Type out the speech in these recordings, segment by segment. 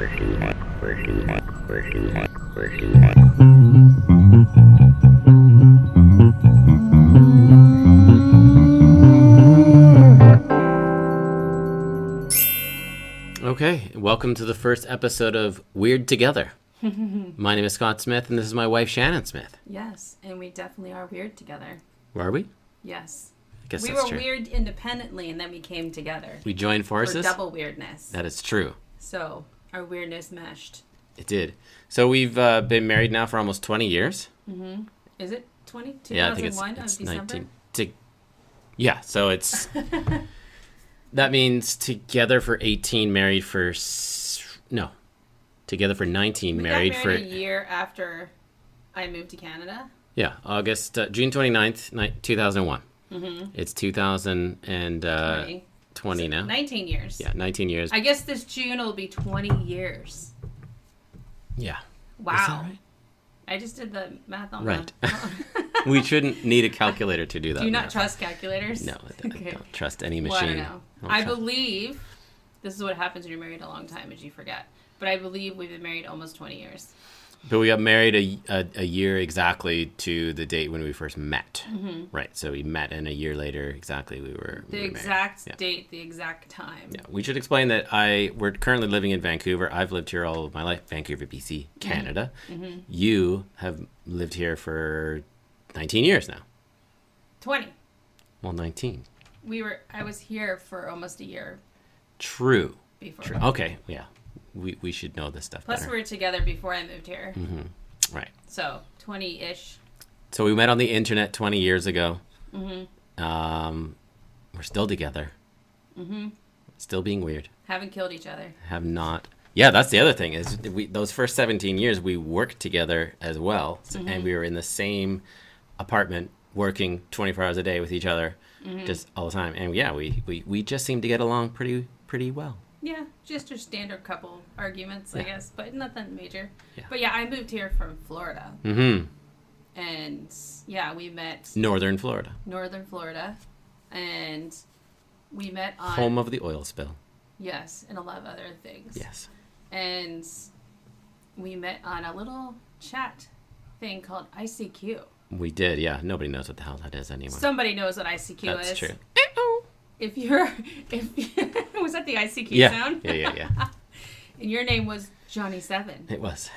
Okay, welcome to the first episode of Weird Together. My name is Scott Smith, and this is my wife, Shannon Smith. Yes, and we definitely are weird together. Are we? Yes. I guess we that's were true. weird independently, and then we came together. We joined forces? For double weirdness. That is true. So, our weirdness meshed. It did. So we've been married now for almost 20 years. Mm-hmm. Is it 20? 2001 yeah, I think it's December? 19. Yeah, so it's... That means together for 18, married for... No. Together for 19, we married got for... married a year after I moved to Canada. Yeah, June 29th, 2001. Mm-hmm. It's 2020 now. 19 years. Yeah, 19 years. I guess this June will be 20 years. Yeah. Wow. Is that right? I just did the math on right. We shouldn't need a calculator to do that. Do you not trust calculators? No, I Okay. don't trust any machine. Well, I believe, this is what happens when you're married a long time, is you forget. But I believe we've been married almost 20 years. But we got married a year exactly to the date when we first met. Mm-hmm. Right, so we met, and a year later, exactly, we were exact date, the exact time. Yeah, we should explain that we're currently living in Vancouver. I've lived here all of my life, Vancouver, BC, Canada. Mm-hmm. You have lived here for 19 years now. 20. Well, 19. I was here for almost a year. True. Before. True. Okay, yeah. We should know this stuff Plus, better. we were together before I moved here. Mm-hmm. Right. So, 20-ish. So we met on the internet 20 years ago. Mm-hmm. We're still together. Mm-hmm. Still being weird. Haven't killed each other. Have not. Yeah, that's the other thing is those first 17 years we worked together as well, and we were in the same apartment working 24 hours a day with each other, just all the time. And yeah, we just seemed to get along pretty well. Yeah, just your standard couple arguments, I guess, but nothing major. Yeah. But yeah, I moved here from Florida. Mm-hmm. And yeah, we met... Northern Florida. And we met on... Home of the oil spill. Yes, and a lot of other things. Yes. And we met on a little chat thing called ICQ. We did, yeah. Nobody knows what the hell that is anymore. Somebody knows what ICQ is. That's true. Was that the ICQ sound? Yeah. And your name was Johnny 7. It was.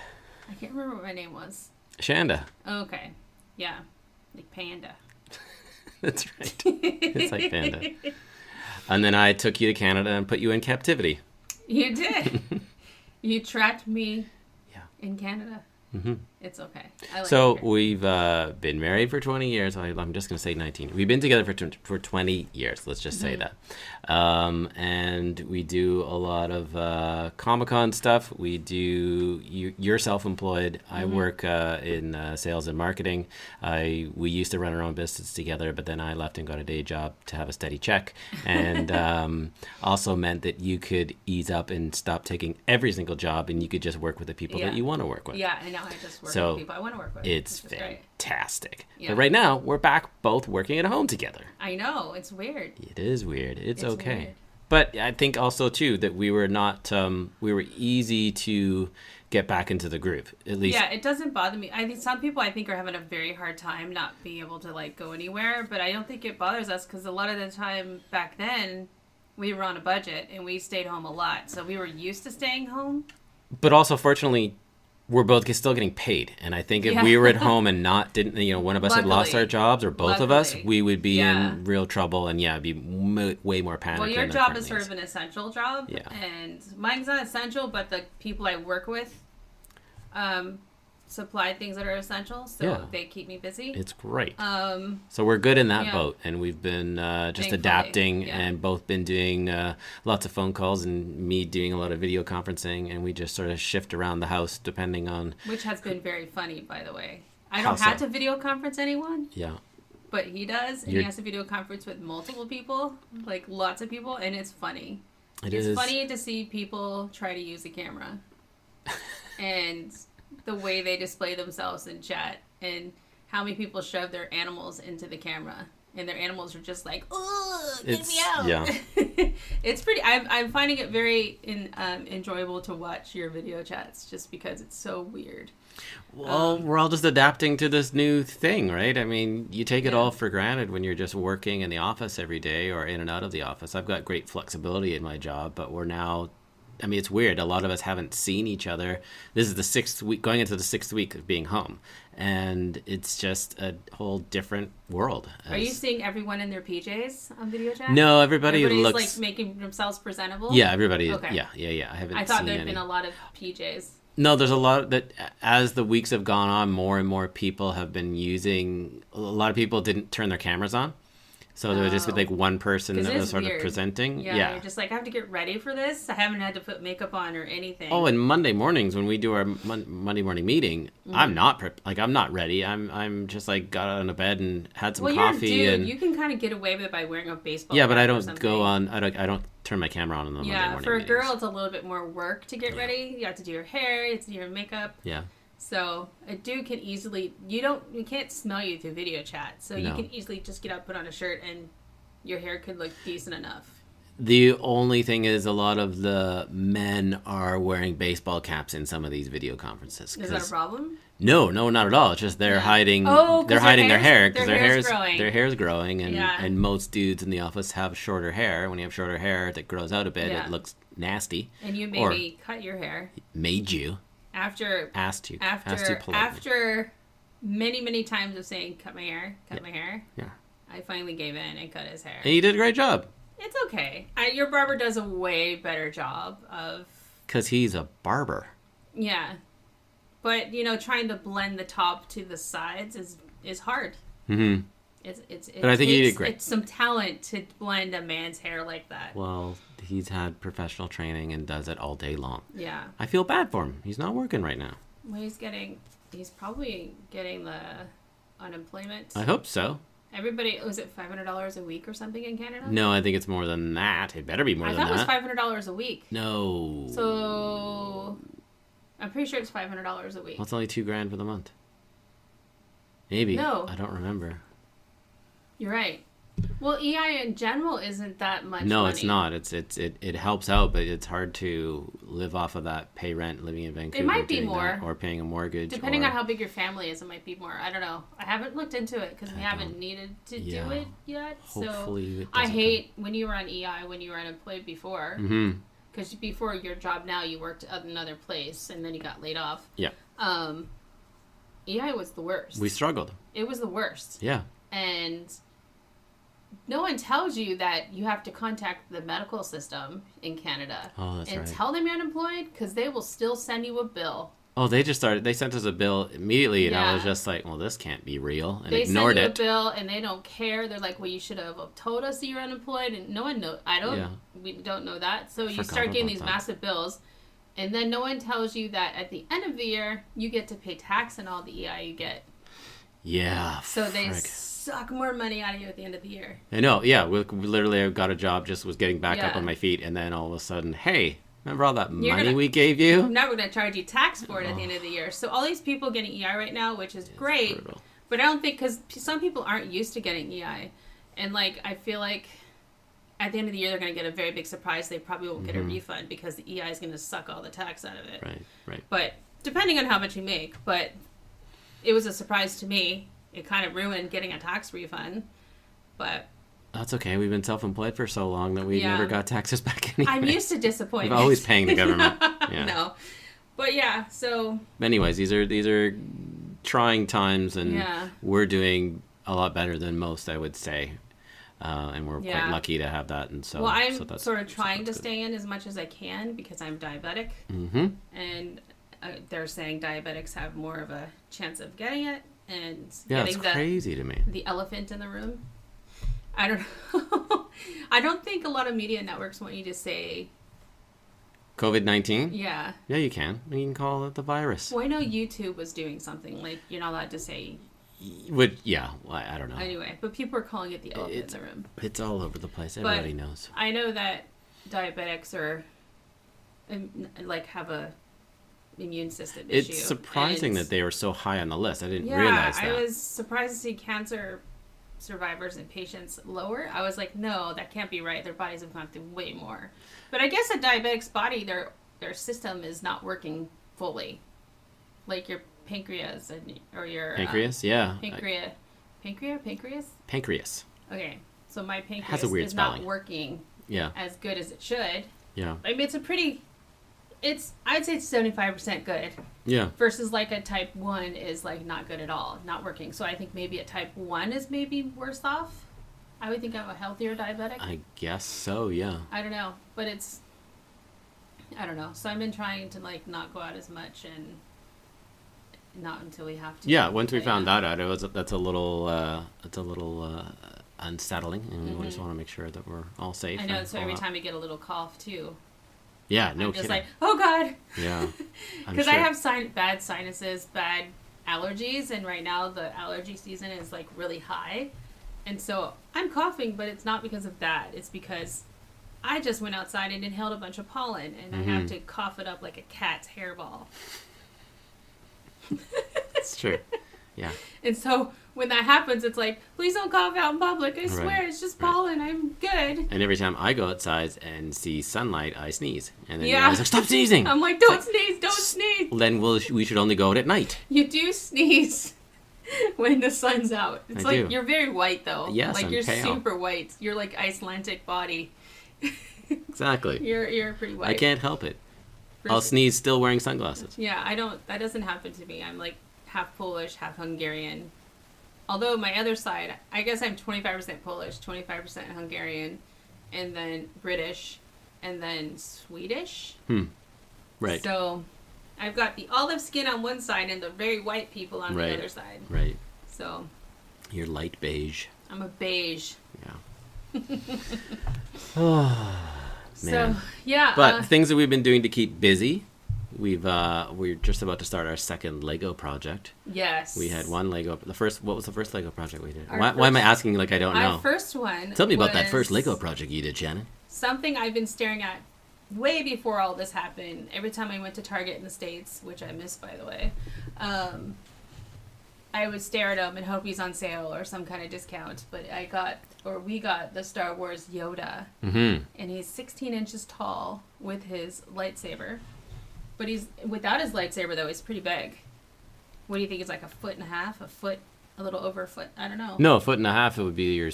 I can't remember what my name was. Shanda. Okay. Yeah. Like Panda. That's right. It's like Panda. And then I took you to Canada and put you in captivity. You did. You trapped me in Canada. Mm-hmm. It's okay. So we've been married for 20 years. I'm just going to say 19. We've been together for 20 years. Let's just say that. And we do a lot of Comic-Con stuff. We do. You're self-employed. I work in sales and marketing. We used to run our own business together, but then I left and got a day job to have a steady check. And also meant that you could ease up and stop taking every single job, and you could just work with the people that you want to work with. Yeah, I know. I just work with people I want to work with. It's fantastic. Yeah. But right now, we're back both working at home together. I know. It's weird. It is weird. It's okay. Weird. But I think also, too, that we were not, we were easy to get back into the groove, at least. Yeah, it doesn't bother me. I think some people, are having a very hard time not being able to, go anywhere. But I don't think it bothers us because a lot of the time back then, we were on a budget and we stayed home a lot. So we were used to staying home. But also, fortunately, we're both still getting paid. And I think if we were at home and one of us had lost our jobs or both of us, we would be in real trouble and it'd be way more panic. Well, your job is sort of an essential job. Yeah. And mine's not essential, but the people I work with supply things that are essential. So they keep me busy. It's great. So we're good in that boat. And we've been just Thankfully, adapting and both been doing lots of phone calls and me doing a lot of video conferencing. And we just sort of shift around the house depending on... Which has been very funny, by the way. I don't have to video conference anyone. Yeah. But he does. And he has to video conference with multiple people. Lots of people. And it's funny. It's funny to see people try to use a camera. And... the way they display themselves in chat and how many people shove their animals into the camera and their animals are just like, "Ooh, get me out." Yeah. It's pretty. I'm finding it very enjoyable to watch your video chats, just because it's so weird. Well, we're all just adapting to this new thing, right? I mean, you take it all for granted when you're just working in the office every day or in and out of the office. I've got great flexibility in my job, but we're now, I mean, it's weird. A lot of us haven't seen each other. This is the 6th week, going into the 6th week of being home. And it's just a whole different world. Are you seeing everyone in their PJs on video chat? No, everybody's looks like making themselves presentable? Yeah, everybody. Okay. Yeah. I thought there'd been a lot of PJs. No, there's a lot that as the weeks have gone on, more and more people have been using. A lot of people didn't turn their cameras on, so there would just be like one person that was sort of presenting. Yeah, you're just like, I have to get ready for this. I haven't had to put makeup on or anything. Oh, and Monday mornings when we do our Monday morning meeting, I'm not I'm not ready. I'm just like got out of bed and had some coffee. You're a dude. And you can kind of get away with it by wearing a baseball. Yeah, but I don't go on. I don't turn my camera on in the Monday morning. Yeah, for a meetings. girl, it's a little bit more work to get ready. You have to do your hair, you have to do your makeup. Yeah. So a dude can easily you can't smell you through video chat. So you can easily just get up, put on a shirt, and your hair could look decent enough. The only thing is a lot of the men are wearing baseball caps in some of these video conferences. Is that a problem? No, not at all. It's just they're hiding. They're hiding their hair because their hair's growing, and most dudes in the office have shorter hair. When you have shorter hair that grows out a bit, it looks nasty. And you made me cut your hair. Made you. Asked you politely. After many times of saying cut my hair. Yeah. I finally gave in and cut his hair. And you did a great job. It's okay. Your barber does a way better job of... Because he's a barber. Yeah. But, trying to blend the top to the sides is hard. Mm-hmm. But I think he did great. It's some talent to blend a man's hair like that. Well, he's had professional training and does it all day long. Yeah. I feel bad for him. He's not working right now. Well, he's probably getting the unemployment. I hope so. Everybody, was it $500 a week or something in Canada? No, I think it's more than that. It better be more than that. I thought it was $500 a week. No. So, I'm pretty sure it's $500 a week. Well, it's only $2,000 for the month. Maybe. No. I don't remember. You're right. Well, EI in general isn't that much No, money. it's not. It helps out, but it's hard to live off of that, pay rent living in Vancouver. It might be more. Or paying a mortgage. Depending on how big your family is, it might be more. I don't know. I haven't looked into it because we haven't needed to do it yet. Hopefully I hate when you were on EI, when you were unemployed before. Mm-hmm. Because before your job now, you worked at another place and then you got laid off. Yeah. EI was the worst. We struggled. It was the worst. Yeah. And no one tells you that you have to contact the medical system in Canada and tell them you're unemployed, because they will still send you a bill. Oh, they sent us a bill immediately, and I was just like, well, this can't be real, and ignored it. They send you a bill, and they don't care. They're like, well, you should have told us that you're unemployed, and no one knows. We don't know that. So you start getting these massive bills, and then no one tells you that at the end of the year, you get to pay tax on all the EI you get. Yeah. So they suck more money out of you at the end of the year. I know, yeah. We literally got a job, just was getting back up on my feet, and then all of a sudden, hey, remember all that money we gave you? Now we're going to charge you tax for it at the end of the year. So all these people getting EI right now, which is great, but I don't think, because some people aren't used to getting EI. And, I feel like at the end of the year, they're going to get a very big surprise. They probably won't get a refund because the EI is going to suck all the tax out of it. Right. But depending on how much you make, but it was a surprise to me. It kind of ruined getting a tax refund, but... That's okay. We've been self-employed for so long that we never got taxes back anyway. I'm used to disappointment. We're always paying the government. Yeah. No. But yeah, so... Anyways, these are trying times, and we're doing a lot better than most, I would say. And we're quite lucky to have that. And so... Well, I'm sort of trying to stay in as much as I can because I'm diabetic. Mm-hmm. And they're saying diabetics have more of a chance of getting it. And it's crazy to me. The elephant in the room. I don't know. I don't think a lot of media networks want you to say COVID-19? Yeah. Yeah, you can. You can call it the virus. Well, I know YouTube was doing something like you're not allowed to say. I don't know. Anyway, but people are calling it the elephant in the room. It's all over the place. Everybody knows. I know that diabetics are have a immune system issue. It's surprising that they were so high on the list. I didn't realize that. I was surprised to see cancer survivors and patients lower. I was like, no, that can't be right. Their bodies have gone through way more. But I guess a diabetic's body, their system is not working fully. Like your pancreas or your... Pancreas? Yeah. Pancreas? Okay. So my pancreas is spelling. Not working yeah. as good as it should. Yeah. I mean, I'd say it's 75% good. Yeah. Versus like a type 1 is like not good at all, not working. So I think maybe a type 1 is maybe worse off. I would think of a healthier diabetic. I guess so, yeah. I don't know, but I don't know. So I've been trying to like not go out as much and not until we have to. Yeah, once we found that out, that's a little unsettling, and we just want to make sure that we're all safe. I know. So every time I get a little cough too. Yeah, no I'm kidding. just like, oh God. Yeah. Because I have bad sinuses, bad allergies, and right now the allergy season is like really high. And so I'm coughing, but it's not because of that. It's because I just went outside and inhaled a bunch of pollen, and I have to cough it up like a cat's hairball. It's true. Yeah. And so when that happens, it's like, please don't cough out in public. I swear, it's just pollen. I'm good. And every time I go outside and see sunlight, I sneeze. And then I was like, stop sneezing. I'm like, don't sneeze. Then we should only go out at night. You do sneeze when the sun's out. It's you're very white, though. Yes, like I'm you're pale. super white. You're like Icelandic body. Exactly. You're pretty white. I can't help it. I'll sneeze still wearing sunglasses. Yeah, that doesn't happen to me. I'm like half Polish, half Hungarian. Although my other side, I guess I'm 25% Polish, 25% Hungarian, and then British, and then Swedish. Right. So I've got the olive skin on one side and the very white people on the other side. Right. So you're light beige. I'm a beige. Yeah. Oh, man. So, yeah. But things that we've been doing to keep busy. We're just about to start our second Lego project. Yes. We had one Lego. What was the first Lego project we did? Why am I asking like I don't know? Our first one. Tell me about that first Lego project you did, Shannon. Something I've been staring at way before all this happened. Every time I went to Target in the States, which I miss, by the way, I would stare at him and hope he's on sale or some kind of discount. But we got the Star Wars Yoda, and he's 16 inches tall with his lightsaber. But without his lightsaber, though, he's pretty big. What do you think? It's like a foot and a half, a little over a foot. I don't know. No, a foot and a half. It would be your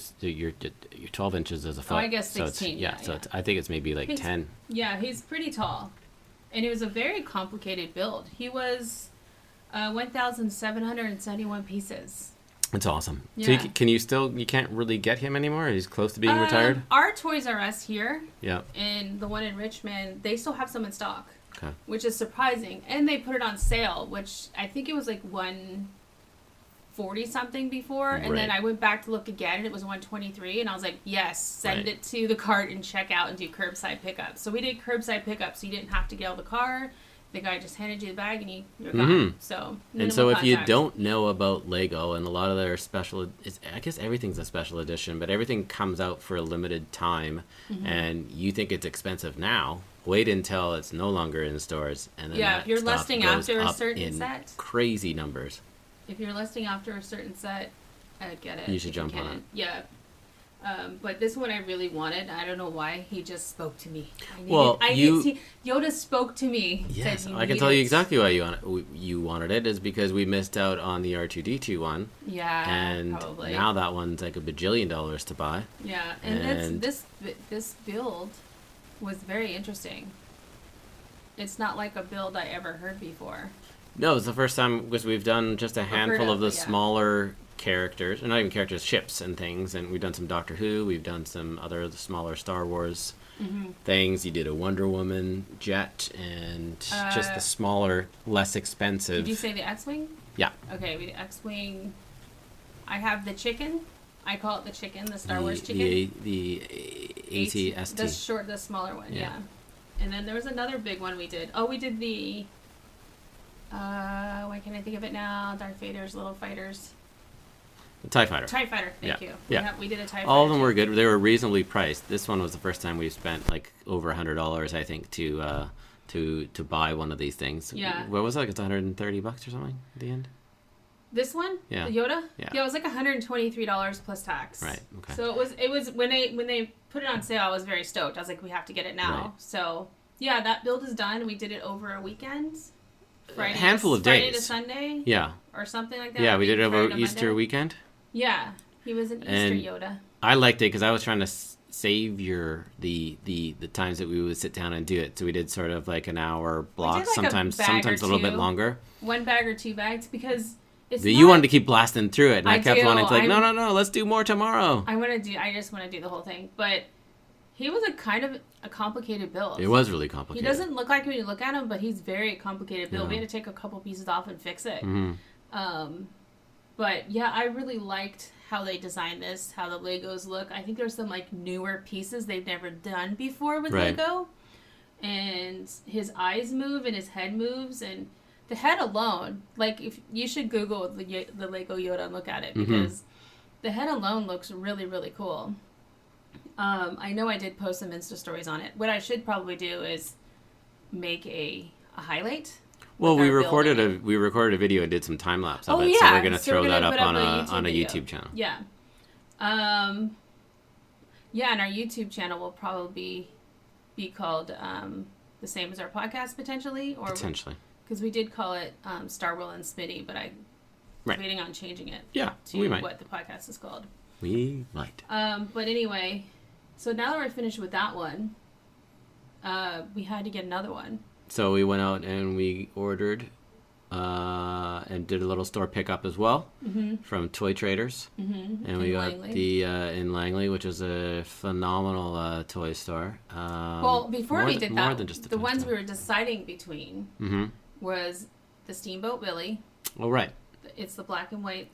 12 inches as a foot. Oh, I guess 16. So I think it's maybe like 10. Yeah, he's pretty tall, and it was a very complicated build. He was 1,771 pieces. That's awesome. Yeah. So you can't really get him anymore? He's close to being retired? Our Toys R Us here, yeah, and the one in Richmond, they still have some in stock. Okay. Which is surprising. And they put it on sale, which I think it was like $140 something before. And then I went back to look again and it was $123. And I was like, yes, send it to the cart and check out and do curbside pickup. So we did curbside pickup, so you didn't have to get out of the car. The guy just handed you the bag and you're gone. So if you don't know about Lego and a lot of their I guess everything's a special edition, but everything comes out for a limited time and you think it's expensive now. Wait until it's no longer in stores, and then if you're listing after a certain set, crazy numbers. If you're listing after a certain set, I'd get it. You should jump on it. Yeah. But this one I really wanted. I don't know why. He just spoke to me. Yoda spoke to me. Yes, I can tell you exactly why you wanted it. Is because we missed out on the R2-D2 one. Yeah, and probably. Now that one's like $1 bajillion to buy. Yeah, and this build was very interesting. It's not like a build I ever heard before. No, it's the first time because we've done just a handful of the smaller characters, or not even characters, ships and things, and we've done some Doctor Who, we've done some other smaller Star Wars things. You did a Wonder Woman jet and just the smaller, less expensive. Did you say the X-Wing? Yeah. Okay, the X-Wing. I have the chicken. I call it the chicken, the Star Wars chicken. The AT-ST. The smaller one, yeah. And then there was another big one we did. Oh, we did the... why can't I think of it now? Darth Vader's little fighters. The TIE Fighter. TIE Fighter, thank you. Yeah. We did a TIE Fighter. All of them were good. They were reasonably priced. This one was the first time we spent like over $100, I think, to buy one of these things. Yeah. What was it? Like it's $130 or something at the end? This one? Yeah. The Yoda? Yeah. Yeah, it was like $123 plus tax. Right. Okay. So it was when they put it on sale, I was very stoked. I was like, we have to get it now. Right. So yeah, that build is done. We did it over a weekend. A handful of days. Friday to Sunday. Yeah. Or something like that. Yeah, we did it over Friday Easter weekend. Yeah. He was an Easter Yoda. I liked it because I was trying to save the times that we would sit down and do it. So we did sort of like an hour block, sometimes a little bit longer. 1 bag or 2 bags because you wanted to keep blasting through it, and I kept wanting to no, let's do more tomorrow. I just want to do the whole thing, but he was a kind of a complicated build. It was really complicated. He doesn't look like when you look at him, but he's very complicated build. Yeah. We had to take a couple pieces off and fix it. Mm-hmm. But yeah, I really liked how they designed this, how the Legos look. I think there's some like newer pieces they've never done before with Lego, and his eyes move and his head moves, and the head alone, like if you should Google the Lego Yoda and look at it because the head alone looks really, really cool. I know I did post some Insta stories on it. What I should probably do is make a highlight. Well, we recorded a video and did some time lapse of it, so we're gonna throw that up on a YouTube channel. Yeah, and our YouTube channel will probably be called the same as our podcast potentially, because we did call it Star Will and Smitty, but I'm waiting on changing it. Yeah, to what the podcast is called. We might. But anyway, so now that we're finished with that one, we had to get another one. So we went out and we ordered and did a little store pickup as well from Toy Traders. Mm-hmm. And we got Langley. In Langley, which is a phenomenal toy store. Well, before we did that, the ones we were deciding between was the Steamboat Willie. Oh, right. It's the black and white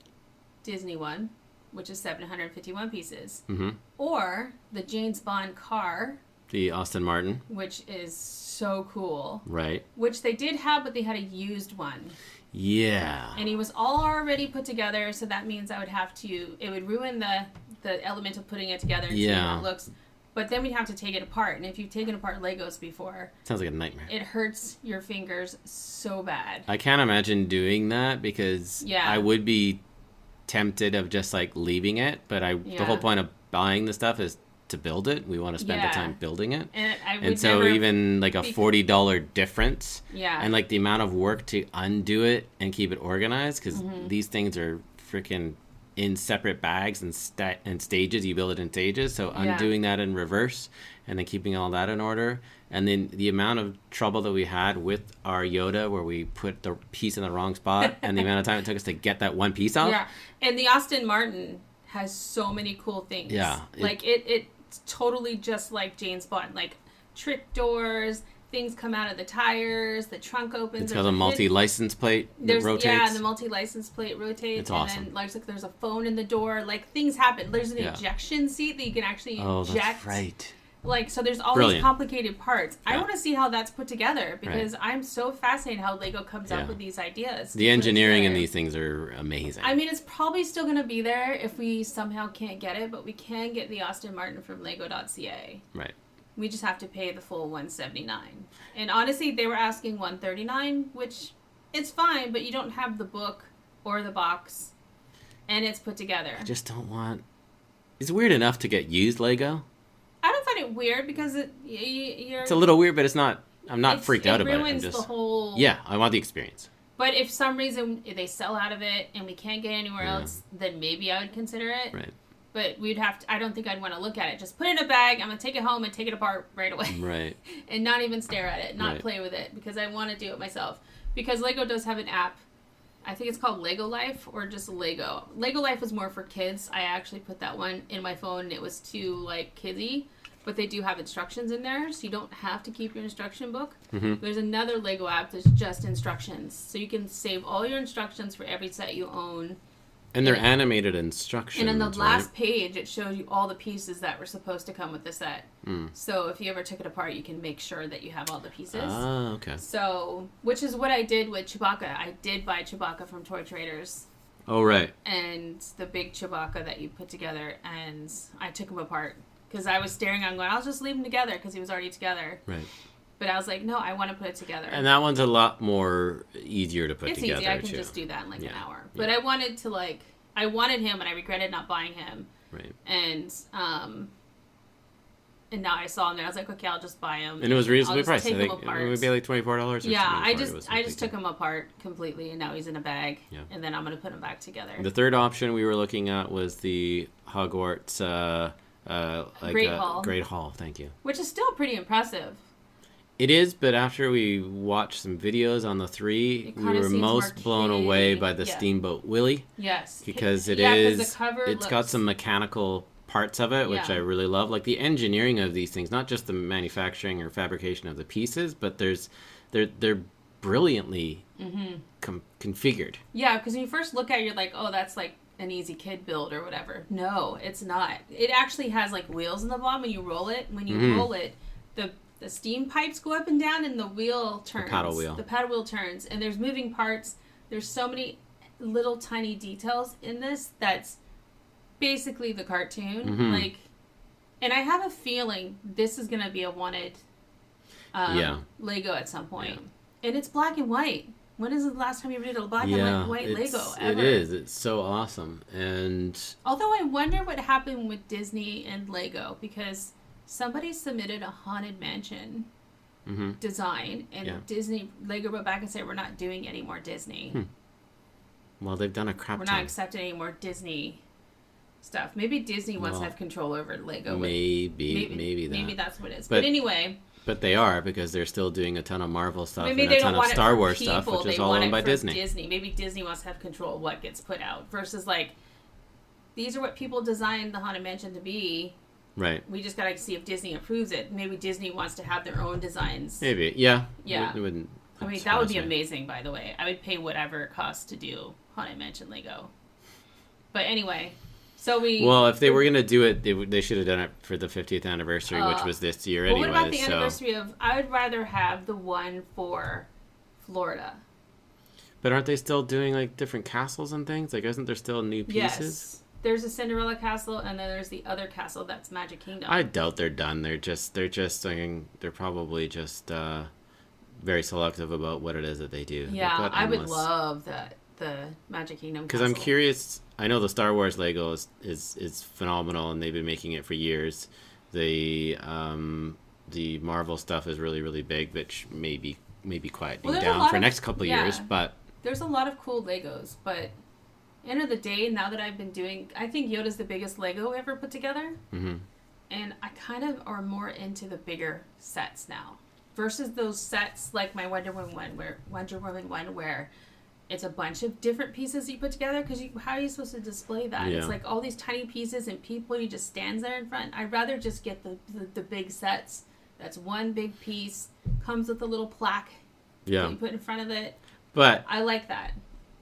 Disney one, which is 751 pieces. Mm-hmm. Or the James Bond car. The Aston Martin. Which is so cool. Right. Which they did have, but they had a used one. Yeah. And he was all already put together, so that means it would ruin the element of putting it together and seeing how it looks. But then we'd have to take it apart. And if you've taken apart Legos before... Sounds like a nightmare. It hurts your fingers so bad. I can't imagine doing that because I would be tempted of just like leaving it. But the whole point of buying the stuff is to build it. We want to spend the time building it. And so even like a $40 difference. Yeah. And like the amount of work to undo it and keep it organized because these things are freaking in separate bags and stages. You build it in stages. So undoing that in reverse and then keeping all that in order. And then the amount of trouble that we had with our Yoda where we put the piece in the wrong spot and the amount of time it took us to get that one piece off. Yeah. And the Aston Martin has so many cool things. Yeah. It's totally just like James Bond. Like trick doors, things come out of the tires, the trunk opens. It's got a multi-license plate that rotates. Yeah, the multi-license plate rotates. It's awesome. And then there's a phone in the door. Like things happen. There's an ejection seat that you can actually eject. Oh, that's right. Like, so there's all these complicated parts. Yeah. I want to see how that's put together because I'm so fascinated how Lego comes up with these ideas. The engineering in these things are amazing. I mean, it's probably still going to be there if we somehow can't get it, but we can get the Aston Martin from Lego.ca. Right. We just have to pay the full $179. And honestly, they were asking $139, which it's fine, but you don't have the book or the box, and it's put together. I just don't want... It's weird enough to get used Lego. I don't find it weird because it's a little weird, but it's not. I'm not freaked out about it. It ruins the whole. Yeah, I want the experience. But if some reason they sell out of it and we can't get anywhere else, then maybe I would consider it. Right. But we'd have to. I don't think I'd want to look at it. Just put it in a bag. I'm gonna take it home and take it apart right away. Right. And not even stare at it, not play with it, because I want to do it myself. Because Lego does have an app. I think it's called Lego Life or just Lego. Lego Life was more for kids. I actually put that one in my phone and it was too kidsy. But they do have instructions in there, so you don't have to keep your instruction book. Mm-hmm. There's another Lego app that's just instructions. So you can save all your instructions for every set you own. And they're animated instructions. And in the last page, it shows you all the pieces that were supposed to come with the set. Mm. So if you ever took it apart, you can make sure that you have all the pieces. Ah, okay. So, which is what I did with Chewbacca. I did buy Chewbacca from Toy Traders. Oh, right. And the big Chewbacca that you put together, and I took them apart. Because I was staring at him going, I'll just leave them together because he was already together. Right. But I was like, no, I want to put it together. And that one's a lot more easier to put together. It's easy. I can just do that in an hour. But I wanted to I wanted him, and I regretted not buying him. Right. And now I saw him there. I was like, okay, I'll just buy him. And it was reasonably priced. I think it would be like $24. Yeah, I just took him apart completely, and now he's in a bag. Yeah. And then I'm gonna put him back together. The third option we were looking at was the Hogwarts Great Hall. Thank you. Which is still pretty impressive. It is, but after we watched some videos on the 3, we were most blown away by the Steamboat Willie. Yes. Because it's got some mechanical parts of it, which I really love. Like the engineering of these things, not just the manufacturing or fabrication of the pieces, but they're brilliantly configured. Yeah, because when you first look at it, you're like, oh, that's like an easy kid build or whatever. No, it's not. It actually has like wheels in the bottom when you roll it. When you roll it, the steam pipes go up and down, and the wheel turns. The paddle wheel. The paddle wheel turns, and there's moving parts. There's so many little tiny details in this that's basically the cartoon. Like, and I have a feeling this is gonna be a wanted Lego at some point. Yeah. And it's black and white. When is the last time you did a black and white Lego ever? It is. It's so awesome. And although I wonder what happened with Disney and Lego, because somebody submitted a Haunted Mansion design, and Lego wrote back and said, we're not doing any more Disney. Well, they've done a crap ton. We're not accepting any more Disney stuff. Maybe Disney wants to have control over Lego. Maybe that's what it is. But anyway. But they are, because they're still doing a ton of Marvel stuff and a ton of Star Wars stuff, which is all owned by Disney. Maybe Disney wants to have control of what gets put out versus these are what people designed the Haunted Mansion to be. Right. We just gotta see if Disney approves it. Maybe Disney wants to have their own designs. Maybe, yeah. Yeah. It wouldn't. I mean, that would be amazing. By the way, I would pay whatever it costs to do Haunted Mansion Lego. But anyway, so if they were gonna do it, they should have done it for the 50th anniversary, which was this year anyway. What about the anniversary of? I would rather have the one for Florida. But aren't they still doing different castles and things? Isn't there still new pieces? Yes. There's a Cinderella castle, and then there's the other castle that's Magic Kingdom. I doubt they're done. They're probably just very selective about what it is that they do. Yeah, I would love the Magic Kingdom castle. Because I'm curious. I know the Star Wars Lego is phenomenal, and they've been making it for years. The Marvel stuff is really, really big, which may be quieting down for the next couple of years. But there's a lot of cool Legos, but end of the day, now that I've been doing, I think Yoda's the biggest Lego ever put together. And I kind of are more into the bigger sets now versus those sets like my Wonder Woman one where it's a bunch of different pieces you put together, because how are you supposed to display that? It's like all these tiny pieces and people, you just stands there in front. I'd rather just get the big sets. That's one big piece, comes with a little plaque that you put in front of it. But I like that.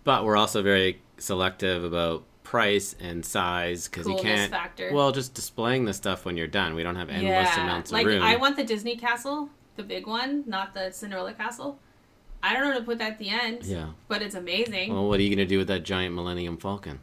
But we're also very selective about price and size, because you can't factor. Well, just displaying the stuff when you're done. We don't have endless amounts of room. I want the Disney castle, the big one, not the Cinderella castle. I don't know how to put that at the end. Yeah. But it's amazing. Well, what are you going to do with that giant Millennium Falcon?